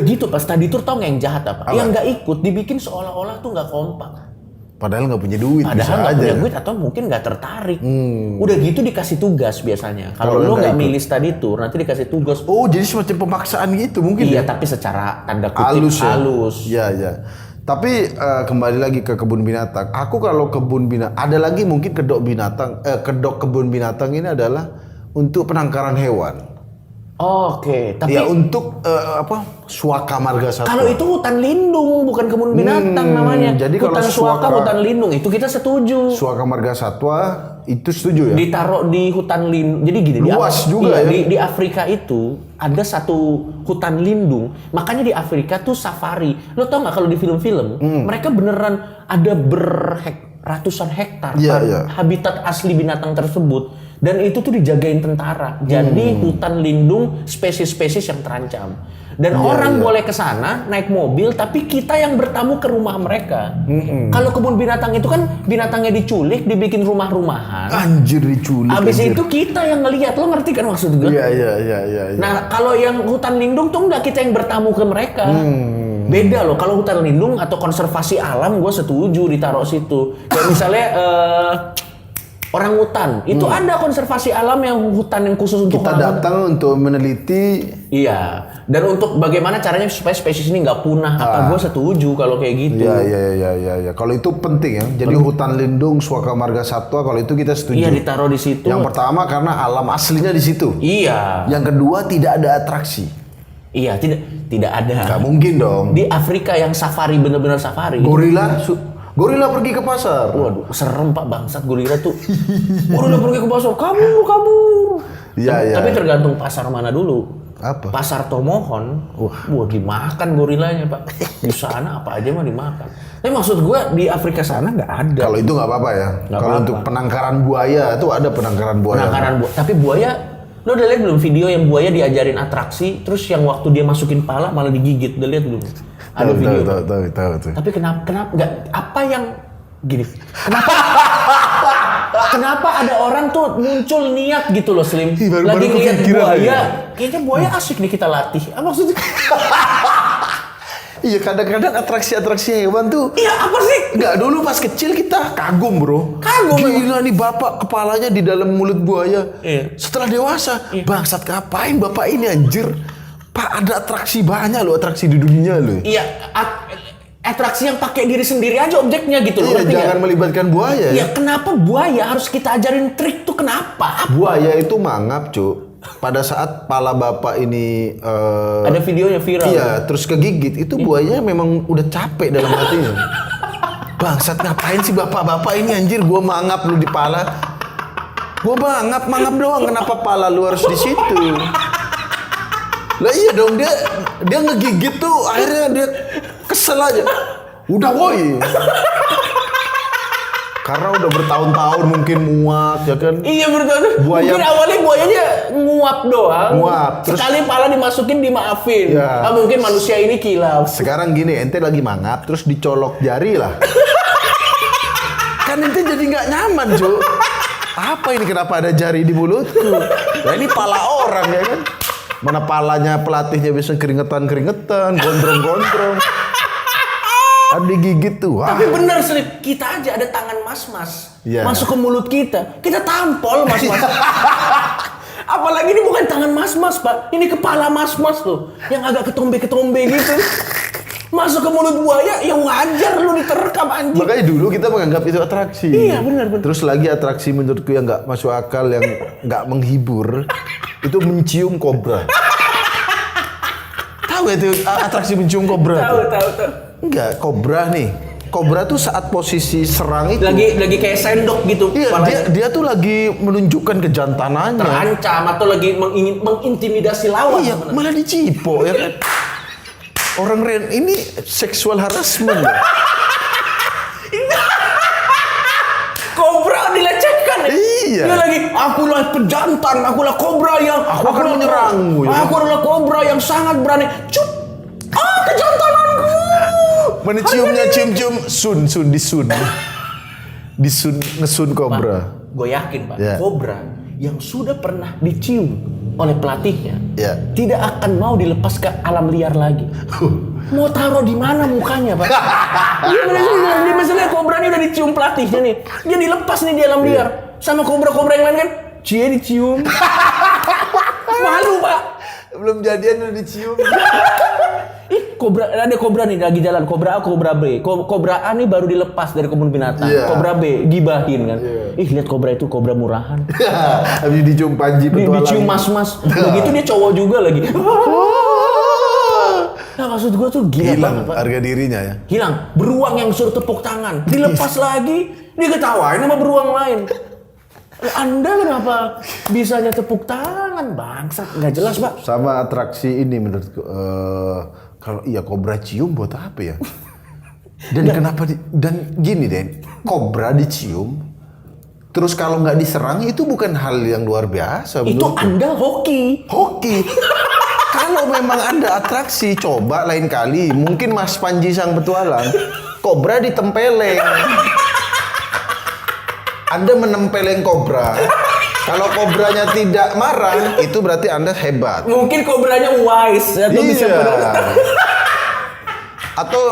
gitu pas study tour tau nggak yang jahat apa? Yang nggak ikut dibikin seolah-olah tuh nggak kompak. Padahal nggak punya duit, Padahal bisa nggak aja. punya duit atau mungkin nggak tertarik. Udah gitu dikasih tugas biasanya. Kalau Kalau lo nggak nggak ikut. milih study tour nanti dikasih tugas. Oh, jadi semacam pemaksaan gitu mungkin Iya, ya? tapi secara tanda kutip halus. Ya? Iya. Tapi kembali lagi ke kebun binatang. Aku kalau kebun binatang, ada lagi mungkin kedok kebun binatang ini adalah untuk penangkaran hewan. Oke, tapi Ya untuk suaka marga satwa. kalau itu hutan lindung bukan kebun binatang namanya. jadi kalau hutan suaka suaka- hutan lindung itu kita setuju. Suaka marga satwa itu setuju ya? Ditaruh di hutan lindung. Jadi gini, Luas juga ya? di Afrika itu ada satu hutan lindung. Makanya di Afrika tuh safari. Lo tau nggak kalau di film-film mereka beneran ada ratusan hektar Iya. habitat asli binatang tersebut dan itu tuh dijagain tentara. Jadi hutan lindung spesies-spesies yang terancam. Dan orang boleh ke sana naik mobil, tapi kita yang bertamu ke rumah mereka. Kalau kebun binatang itu kan binatangnya diculik, dibikin rumah-rumahan. Anjir, diculik. Abis anjir. itu kita yang ngelihat, lo ngerti kan maksud gue? Iya. Nah kalau yang hutan lindung tuh enggak, kita yang bertamu ke mereka. Beda loh, kalau hutan lindung atau konservasi alam gue setuju ditaruh situ. Kayak misalnya Orangutan. Itu ada konservasi alam yang hutan yang khusus untuk Kita orangutan. datang untuk meneliti. Iya. Dan untuk bagaimana caranya supaya spesies ini nggak punah. Gue setuju kalau kayak gitu. Iya. Kalau itu penting ya. Jadi hutan lindung Suaka Marga Satwa, kalau itu kita setuju. Iya, ditaruh di situ. Yang pertama karena alam aslinya di situ. Iya. Yang kedua tidak ada atraksi. Iya, tidak ada. Gak mungkin dong. Di Afrika yang safari, bener-bener safari. Gorila pergi ke pasar. Waduh, serem Pak, bangsat gorila tuh. Gorila pergi ke pasar, kabur. Iya. Tapi tergantung pasar mana dulu. Apa? Pasar Tomohon, wah dimakan gorilanya Pak. Di sana apa aja mah dimakan. Tapi maksud gua di Afrika sana nggak ada. Kalau itu nggak apa-apa ya. Nggak Kalau apa-apa. untuk penangkaran buaya itu ada penangkaran buaya. Tapi buaya, lo udah lihat belum video yang buaya diajarin atraksi, terus yang waktu dia masukin pala malah digigit, udah lihat belum? Ada video. Tahu. Tapi kenapa nggak? Apa yang gini? Kenapa ada orang tuh muncul niat gitu loh, Slim? Baru Lagi ngeliat kepikiran buaya, ya. kayaknya buaya asik nih kita latih. Maksudnya? Iya, kadang-kadang atraksi-atraksi hewan tuh. Iya, apa sih? Enggak, dulu pas kecil kita kagum, Bro. Kagum, Gila nih bapak kepalanya di dalam mulut buaya. Iya. Setelah dewasa, bangsat ngapain bapak ini anjir? Pak, ada atraksi banyak loh, atraksi di dunia loh. Iya, atraksi yang pakai diri sendiri aja objeknya gitu loh. Iya, ngerti jangan nggak? melibatkan buaya. Iya, kenapa buaya harus kita ajarin trik tuh kenapa? Buaya itu mangap, Cuk. Pada saat pala bapak ini Ada videonya viral. iya, terus kegigit, itu buayanya memang udah capek dalam hatinya. Bangsat ngapain sih bapak-bapak ini anjir, gua mangap lu di pala. Gua mangap doang, kenapa pala lu harus di situ? Lah iya dong, dia ngegigit tuh, akhirnya dia kesel aja. Udah woi. Karena udah bertahun-tahun mungkin muak ya kan. Iya betul. Buaya- Mungkin awalnya buayanya nguap doang. Nguap, terus- sekali pala dimasukin dimaafin. Ya. Mungkin manusia ini kilaf. Sekarang gini, ente lagi mangap terus dicolok jari lah. Kan ente jadi nggak nyaman, Ju. Apa ini, kenapa ada jari di mulutku? Nah ini pala orang ya kan. Mana palanya pelatihnya bisa keringetan, gondrong-gondrong. Ada digigit tuh. Wah. Tapi bener Slip, kita aja ada tangan mas-mas. Iya. Masuk ke mulut kita. Kita tampol mas-mas. Apalagi ini bukan tangan mas-mas, Pak. Ini kepala mas-mas tuh. Yang agak ketombe-ketombe gitu. Masuk ke mulut buaya, ya wajar lu diterkam anjing. Makanya dulu kita menganggap itu atraksi. Iya, benar. Terus lagi atraksi menurutku yang nggak masuk akal, yang nggak menghibur, itu mencium kobra. Tahu gak itu atraksi mencium kobra? Tahu. Enggak, kobra nih. Kobra tuh saat posisi serang itu. Lagi kayak sendok gitu. Iya, kepalanya. dia tuh lagi menunjukkan kejantanannya. Terancam atau lagi mengintimidasi lawan. Iya, sebenarnya. malah dicipo ya kan. Orang ini seksual harassment. Ya? Kobra dilecehkan ya? Iya. Dia lagi, akulah pejantan, akulah kobra yang... Aku akan menyerangmu, ya. Aku adalah kobra yang sangat berani. Cup! Kejantananku! Mana ciumnya cium-cium disun. Disun ngesun kobra. Gue yakin Pak, Ya. kobra yang sudah pernah dicium oleh pelatihnya Ya. tidak akan mau dilepas ke alam liar lagi. Mau taruh di mana mukanya, Pak? Iya benar. Dia misalnya kobra ini udah dicium pelatihnya nih. Dia dilepas nih di alam liar. Sama kobra-kobra yang lain kan, cie dicium. Malu, Pak. Belum jadian udah dicium. Ih, ada kobra nih lagi jalan. Kobra A, kobra B. Kobra A nih baru dilepas dari kebun binatang. Iya. Kobra B gibahin kan. Iya. Ih, lihat kobra itu kobra murahan. Habis dicium Panji petualang. Dicium mas-mas. Begitu dia cowok juga lagi. Nah, maksud gue tuh gila Hilang banget, Pak. harga dirinya ya. Hilang. Beruang yang suruh tepuk tangan. Dilepas lagi. Dia ketawain sama beruang lain. Anda kenapa bisanya tepuk tangan? Bangsat. Nggak jelas, Pak. Sama atraksi ini menurutku. Kalau iya kobra cium buat apa ya? Dan kenapa dan gini Den, kobra dicium, terus kalau nggak diserang itu bukan hal yang luar biasa. Itu menurutku. Anda hoki. Hoki. Kalau memang Anda atraksi, coba lain kali. Mungkin Mas Panji sang petualang, kobra ditempeleng. Anda menempeleng kobra. Kalau kobranya tidak marah, itu berarti Anda hebat. Mungkin kobranya wise. Atau bisa Iya. Atau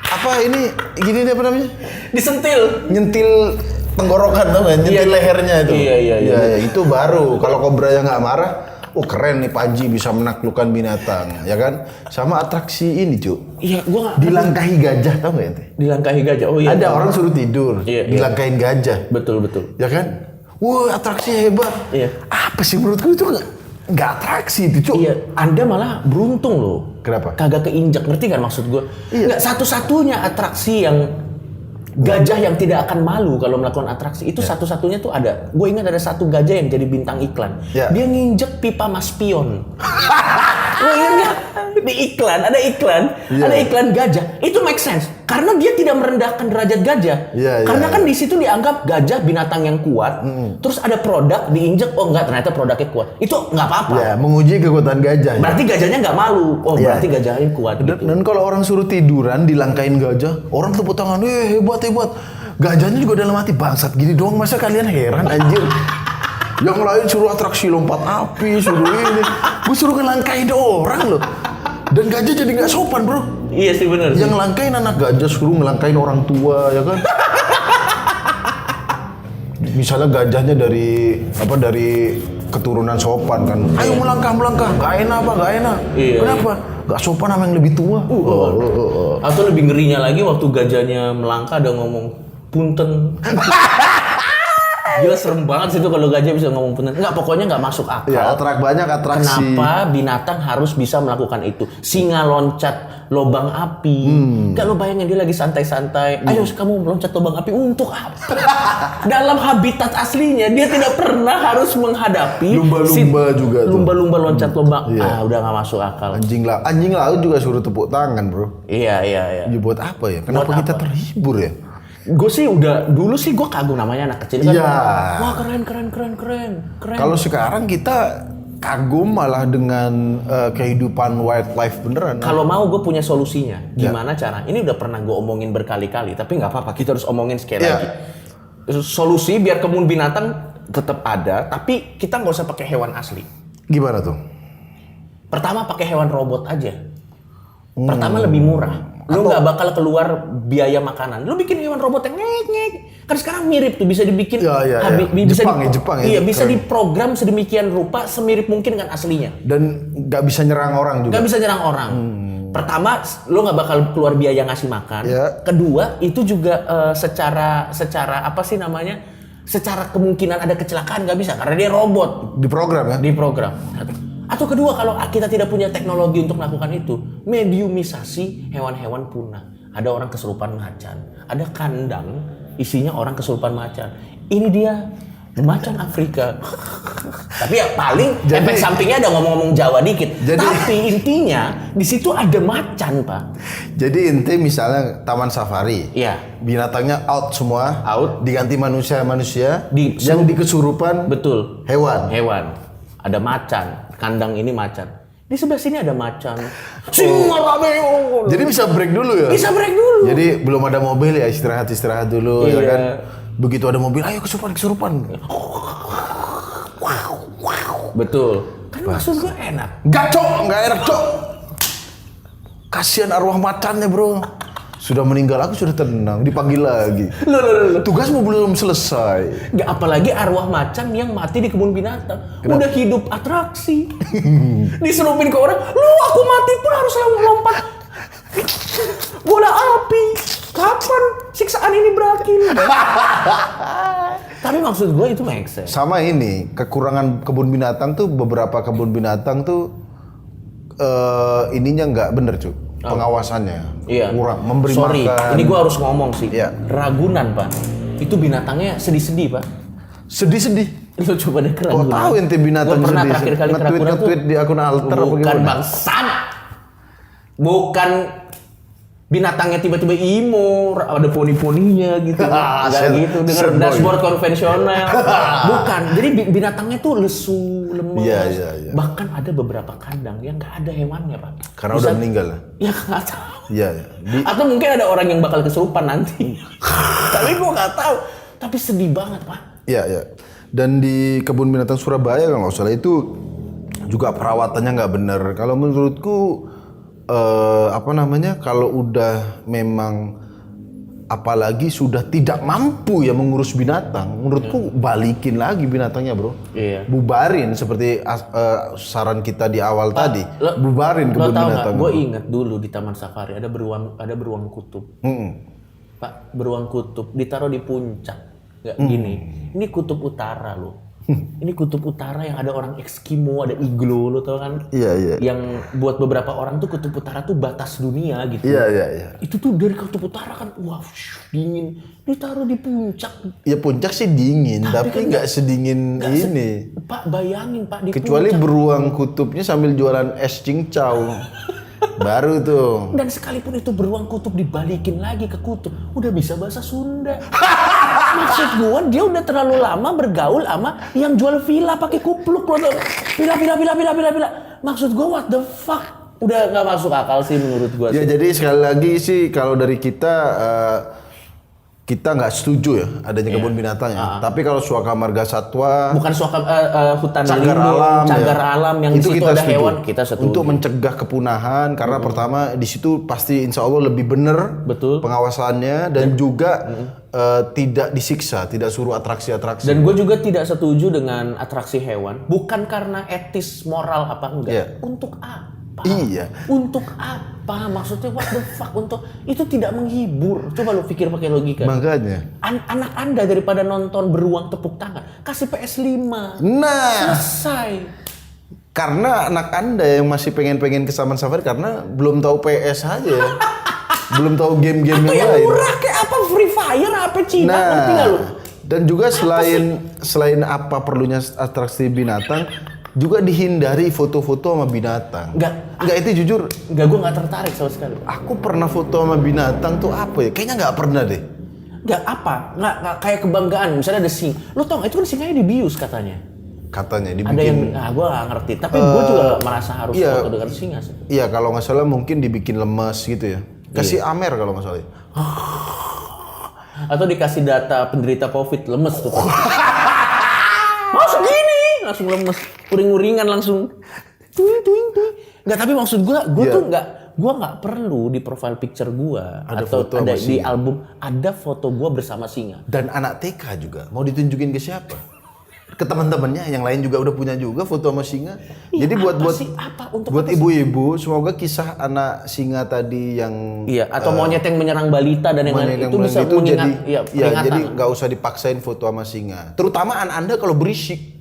apa ini? Gini deh apa namanya? disentil. Nyentil tenggorokan tuh kan, nyentil lehernya itu. Iya. Ya, itu baru. Kalau kobranya nggak marah, oh keren nih Panji bisa menaklukkan binatang, ya kan? Sama atraksi ini, Cuk. Iya, gua nggak. Dilangkahi gajah, tau nggak ente? Dilangkahi gajah. Oh iya. Ada orang suruh tidur, Iya. dilangkahin gajah. Betul. Ya kan? Wah, atraksi hebat. Iya. Apa sih menurutku itu nggak atraksi itu, Cuk. Iya, Anda malah beruntung loh. Kenapa? Kagak keinjak, ngerti kan maksud gue? Iya. Nggak satu-satunya atraksi yang gajah yang tidak akan malu kalau melakukan atraksi itu satu-satunya tuh ada. Gue ingat ada satu gajah yang jadi bintang iklan. Ya. Dia nginjek pipa Mas Pion. Gue ingat di iklan, ada iklan gajah. Itu make sense karena dia tidak merendahkan derajat gajah. Iya, Karena iya. kan di situ dianggap gajah binatang yang kuat. Terus ada produk diinjek, oh enggak ternyata produknya kuat. Itu nggak apa-apa. Ya, menguji kekuatan gajah. Ya. Berarti gajahnya nggak malu. Oh, Iya. berarti gajahnya kuat. Dan kalau orang suruh tiduran dilangkain gajah, orang tepuk tangan, hebat. Gajahnya juga dalam hati, bangsat gini doang masa kalian heran anjir. Yang lain suruh atraksi lompat api, suruh ini. Gue suruh ngelangkain orang loh. Dan gajah jadi nggak sopan, bro. Iya sih benar. Yang langkain anak gajah suruh ngelangkain orang tua, ya kan? Misalnya gajahnya dari keturunan sopan kan. Ayo melangkah. Gak enak. Iya. Kenapa? Gak sopan sama yang lebih tua. Atau lebih ngerinya lagi waktu gajahnya melangkah ada ngomong punten. Gila serem banget sih itu kalau gajah bisa ngomong punten. Enggak, pokoknya nggak masuk akal. Ya, banyak atraksi. Kenapa binatang harus bisa melakukan itu? Singa loncat lobang api. Gak lo bayangin dia lagi santai-santai. Ayo kamu meloncat lobang api untuk apa? Dalam habitat aslinya dia tidak pernah harus menghadapi Lumba-lumba juga tuh. Lumba-lumba loncat lobang. Iya. Udah nggak masuk akal. Anjing laut juga suruh tepuk tangan, bro. Iya. Ya buat apa ya? Kenapa Buat kita apa? terhibur ya? Gue sih dulu sih gue kagum namanya anak kecil kan. Iya. Wah keren. Kalau sekarang kita kagum malah dengan kehidupan wildlife beneran. Kalau mau gue punya solusinya. Gimana cara? Ini udah pernah gue omongin berkali-kali, tapi nggak apa-apa. Kita harus omongin sekali lagi. Solusi biar kebun binatang tetap ada, tapi kita nggak usah pakai hewan asli. Gimana tuh? Pertama pakai hewan robot aja. Pertama lebih murah. Lu nggak bakal keluar biaya makanan. Lu bikin hewan robot yang ngek. Kan sekarang mirip tuh bisa dibikin. Iya. Bisa Jepang ya. Iya bisa diprogram sedemikian rupa semirip mungkin kan aslinya. Dan nggak bisa nyerang orang juga. Nggak bisa nyerang orang. Pertama, lo nggak bakal keluar biaya ngasih makan. Ya. Kedua, itu juga secara apa sih namanya? Secara kemungkinan ada kecelakaan nggak bisa karena dia robot. Diprogram ya? Diprogram. Atau kedua, kalau kita tidak punya teknologi untuk melakukan itu, mediumisasi hewan-hewan punah. Ada orang kesurupan macan, ada kandang isinya orang kesurupan macan. Ini dia macan Afrika. Tapi ya paling efek sampingnya ada ngomong-ngomong Jawa dikit. Tapi intinya di situ ada macan, Pak. Jadi inti misalnya taman safari. Iya. Binatangnya out semua. Out. Diganti manusia Di- yang dikesurupan Betul. hewan. Ada macan, kandang ini macan. Di sebelah sini ada macan. Singa rame. Jadi bisa break dulu ya? Bisa break dulu. Jadi belum ada mobil ya istirahat dulu ya Iya. kan. Begitu ada mobil, ayo kesurupan. Betul. Kan maksud gue enak. Nggak enak cok. Kasihan arwah macannya bro. Sudah meninggal aku sudah tenang, dipanggil lagi. Loh. Tugasmu belum selesai. Nggak, apalagi arwah macan yang mati di kebun binatang. Udah hidup atraksi. Diserupin ke orang, lu aku mati pun harus lompat bola api. Kapan siksaan ini berakhir? Tapi maksud gue itu make sense. Sama ini, kekurangan kebun binatang tuh beberapa kebun binatang tuh ininya nggak bener cuy. Pengawasannya Iya. kurang, memberi Sorry, makan. ini gue harus ngomong sih. Iya. Ragunan, Pak. Itu binatangnya sedih-sedih, Pak. Sedih-sedih. Lu coba deh ke Kok Ragunan. tahu ente binatang Gua pernah sedih? terakhir kali ke Ragunan tuh. Nge-tweet di akun alter apa Bukan gimana? bangsat. Bukan binatangnya tiba-tiba emo, ada poni-poninya gitu. Enggak gitu, dengan sad boy. dashboard konvensional. Bukan. Jadi binatangnya tuh lesu, lemes. Iya. Bahkan ada beberapa kandang yang nggak ada hewannya, Pak. Karena udah meninggal ya? Ya nggak tahu. Iya. Atau mungkin ada orang yang bakal kesurupan nanti. Tapi gua nggak tahu. Tapi sedih banget, Pak. Iya. Dan di kebun binatang Surabaya kalau nggak salah itu juga perawatannya nggak benar. Kalau menurutku kalau udah memang apalagi sudah tidak mampu ya mengurus binatang, menurutku balikin lagi binatangnya bro. Iya. Bubarin seperti saran kita di awal tadi, bubarin Lo kebun tau binatang. nggak? Gue inget dulu di Taman Safari ada beruang kutub. Pak, beruang kutub ditaruh di puncak. Nggak gini. Ini kutub utara loh. Ini kutub utara yang ada orang Eskimo, ada iglo, lo tau kan? Iya. Yang buat beberapa orang tuh kutub utara tuh batas dunia gitu. Iya. Itu tuh dari kutub utara kan, wah dingin. Ditaruh di puncak. Ya puncak sih dingin, tapi nggak sedingin ini. Pak bayangin Pak di Kecuali puncak. beruang kutubnya sambil jualan es cincau. Baru tuh. Dan sekalipun itu beruang kutub dibalikin lagi ke kutub, udah bisa bahasa Sunda. Maksud gua dia udah terlalu lama bergaul sama yang jual villa pakai kupluk loh. Villa. Maksud gua what the fuck? Udah nggak masuk akal sih menurut gua. Ya jadi sekali lagi sih kalau dari kita kita nggak setuju ya adanya kebun binatang ya. Tapi kalau Suaka Marga Satwa, Bukan suaka hutan cagar lindung, alam, cagar ya. alam yang Itu di situ kita ada setuju. hewan, kita setuju. Untuk mencegah kepunahan karena pertama di situ pasti insya Allah lebih benar Betul. pengawasannya dan juga tidak disiksa, tidak suruh atraksi-atraksi. Dan gue juga tidak setuju dengan atraksi hewan, bukan karena etis, moral apa enggak. Iya. Untuk apa? Iya. Untuk apa? Maksudnya what the fuck? Untuk itu tidak menghibur. Coba lu pikir pakai logika. Makanya. Anak Anda daripada nonton beruang tepuk tangan, kasih PS5. Nah, Selesai. karena anak Anda yang masih pengen ke Taman Safari karena belum tahu PS aja. Belum tahu game-game Atau yang yang lain. murah kayak apa Free Fire, apa Cina, ngerti nggak lu? Dan juga selain apa perlunya atraksi binatang, juga dihindari foto-foto sama binatang. Enggak itu jujur, Enggak, gue nggak tertarik sama sekali. aku pernah foto sama binatang tuh apa ya? Kayaknya nggak pernah deh. Nggak apa, nggak kayak kebanggaan. Misalnya ada singa, lo tau nggak itu kan singanya dibius katanya. Katanya Ada dibikin. yang, gue nggak ngerti. Tapi gue juga nggak merasa harus iya. foto dengan singa sih. Iya kalau nggak salah mungkin dibikin lemes gitu ya. Kasih Amer kalau nggak salah. Atau dikasih data penderita COVID, lemes tuh. Mau segini, langsung lemes, uring-uringan langsung. Tuing. Nggak, tapi maksud gue tuh nggak perlu di profile picture gue Ada atau foto ada sama di singa. album ada foto gue bersama singa. Dan anak TK juga mau ditunjukin ke siapa? Ke teman-temannya yang lain juga udah punya juga foto sama singa. Iya, Jadi untuk buat apa sih? ibu-ibu semoga kisah anak singa tadi yang Iya, atau monyet yang menyerang balita dan yang lain itu bisa itu mengingat, jadi peringatan. jadi nggak usah dipaksain foto sama singa. Terutama anak Anda kalau berisik.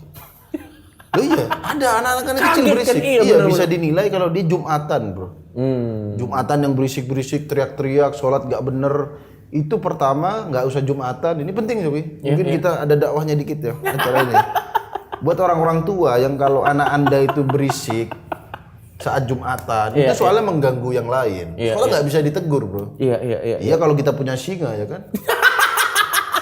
Loh iya, ada anak-anak kecil Kaget berisik. kan? Iya, Iya, bener-bener. bisa dinilai kalau dia Jumatan, Bro. Jumatan yang berisik-berisik, teriak-teriak, sholat nggak bener. Itu pertama nggak usah Jumatan. Ini penting, Sobi. Mungkin kita ada dakwahnya dikit ya acaranya. Buat orang-orang tua yang kalau anak Anda itu berisik saat Jumatan, itu soalnya mengganggu yang lain. Soalnya nggak bisa ditegur, Bro. Iya. Iya kalau kita punya singa ya kan.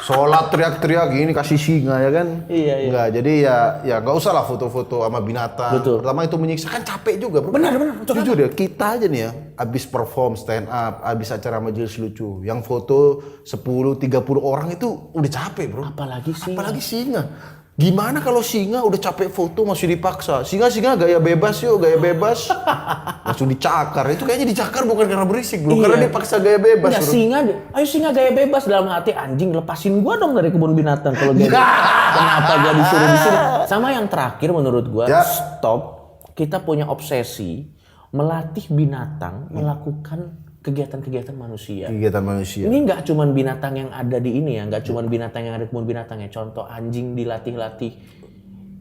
Sholat teriak-teriak gini kasih singa ya kan. Iya. Enggak, jadi ya nggak usah lah foto-foto sama binatang. Betul. Pertama itu menyiksa kan capek juga, Bro. Benar. Jujur ya, kita aja nih ya, abis perform stand up, abis acara majelis lucu, yang foto 10-30 orang itu udah capek, Bro. Apalagi singa. Gimana kalau singa udah capek foto masih dipaksa? Singa gaya bebas yuk, gaya bebas. Langsung dicakar. Itu kayaknya dicakar bukan karena berisik, Bro. Karena dia paksa gaya bebas, Enggak, Bro. ayo singa gaya bebas, dalam hati anjing lepasin gua dong dari kebun binatang kalau gaya bebas. Kenapa gua disuruh di sini? Sama yang terakhir menurut gua, stop. Kita punya obsesi melatih binatang melakukan kegiatan-kegiatan manusia. Kegiatan manusia. Ini nggak cuman binatang yang ada di ini ya, nggak cuman binatang yang ada di kebun binatang ya. Contoh anjing dilatih-latih.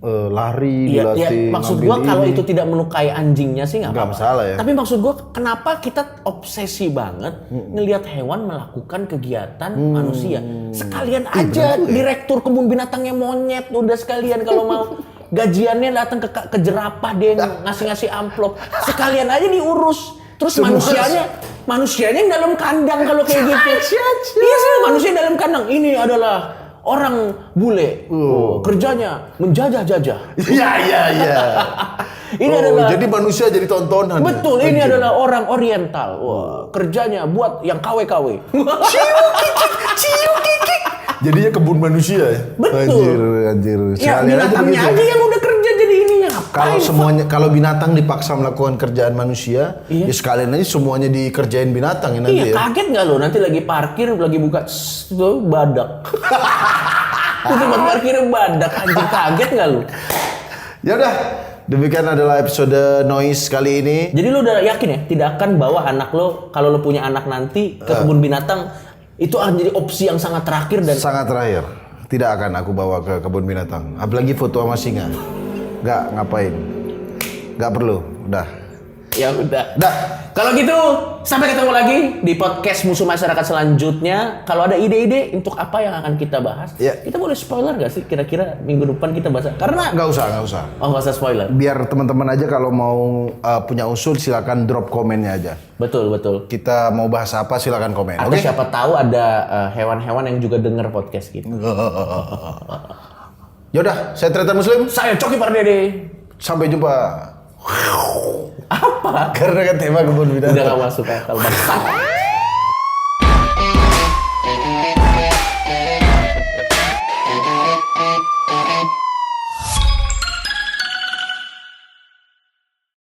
Lari, Iya, dilatih. maksud ngambil gua kalau ini. itu tidak melukai anjingnya sih nggak Nggak apa-apa. masalah ya. Tapi maksud gua kenapa kita obsesi banget ngelihat hewan melakukan kegiatan manusia. Sekalian aja direktur kebun binatangnya monyet udah sekalian kalau mau gajiannya datang ke jerapah dia yang ngasih amplop. Sekalian aja diurus. Terus manusianya yang dalam kandang kalau kayak gitu. Iya sih, manusia dalam kandang. Ini adalah orang bule. Kerjanya menjajah-jajah. Iya. Ini adalah Jadi manusia jadi tontonan. betul, ya? ini Anjir. adalah orang Oriental. Wah, kerjanya buat yang KW-KW. Ciu kikik. Jadinya kebun manusia ya. Betul. Anjir. Ya, Sekalian aja binatangnya begitu. aja yang udah kerja jadi ininya. Kalau semuanya, kalau binatang dipaksa melakukan kerjaan manusia, ya sekalian aja semuanya dikerjain binatang ya nanti Iya, ya. kaget nggak lo? Nanti lagi parkir, lagi buka, tuh badak. Itu tempat parkirnya badak, anjing, kaget nggak lo? Ya udah, demikian adalah episode Noise kali ini. Jadi lo udah yakin ya, tidak akan bawa anak lo, kalau lo punya anak nanti ke kebun binatang, itu akan jadi opsi yang sangat terakhir dan Sangat terakhir. Tidak akan aku bawa ke kebun binatang. Apalagi foto sama singa. Nggak, ngapain. Nggak perlu, udah. ya udah. Dah. Kalau gitu, sampai ketemu lagi di podcast Musuh Masyarakat selanjutnya. Kalau ada ide-ide untuk apa yang akan kita bahas, Ya. kita boleh spoiler gak sih? Kira-kira minggu depan kita bahas. Karena Nggak usah. oh nggak usah spoiler. Biar teman-teman aja kalau mau punya usul silakan drop komennya aja. Betul betul. Kita mau bahas apa silakan komen. Atau Oke? siapa tahu ada hewan-hewan yang juga denger podcast kita. Yaudah, saya Tretan Muslim. Saya Coki Pardede. Sampai jumpa. Apa? Karena kan tema kebun binatang. Udah gak masuk akal. Bang.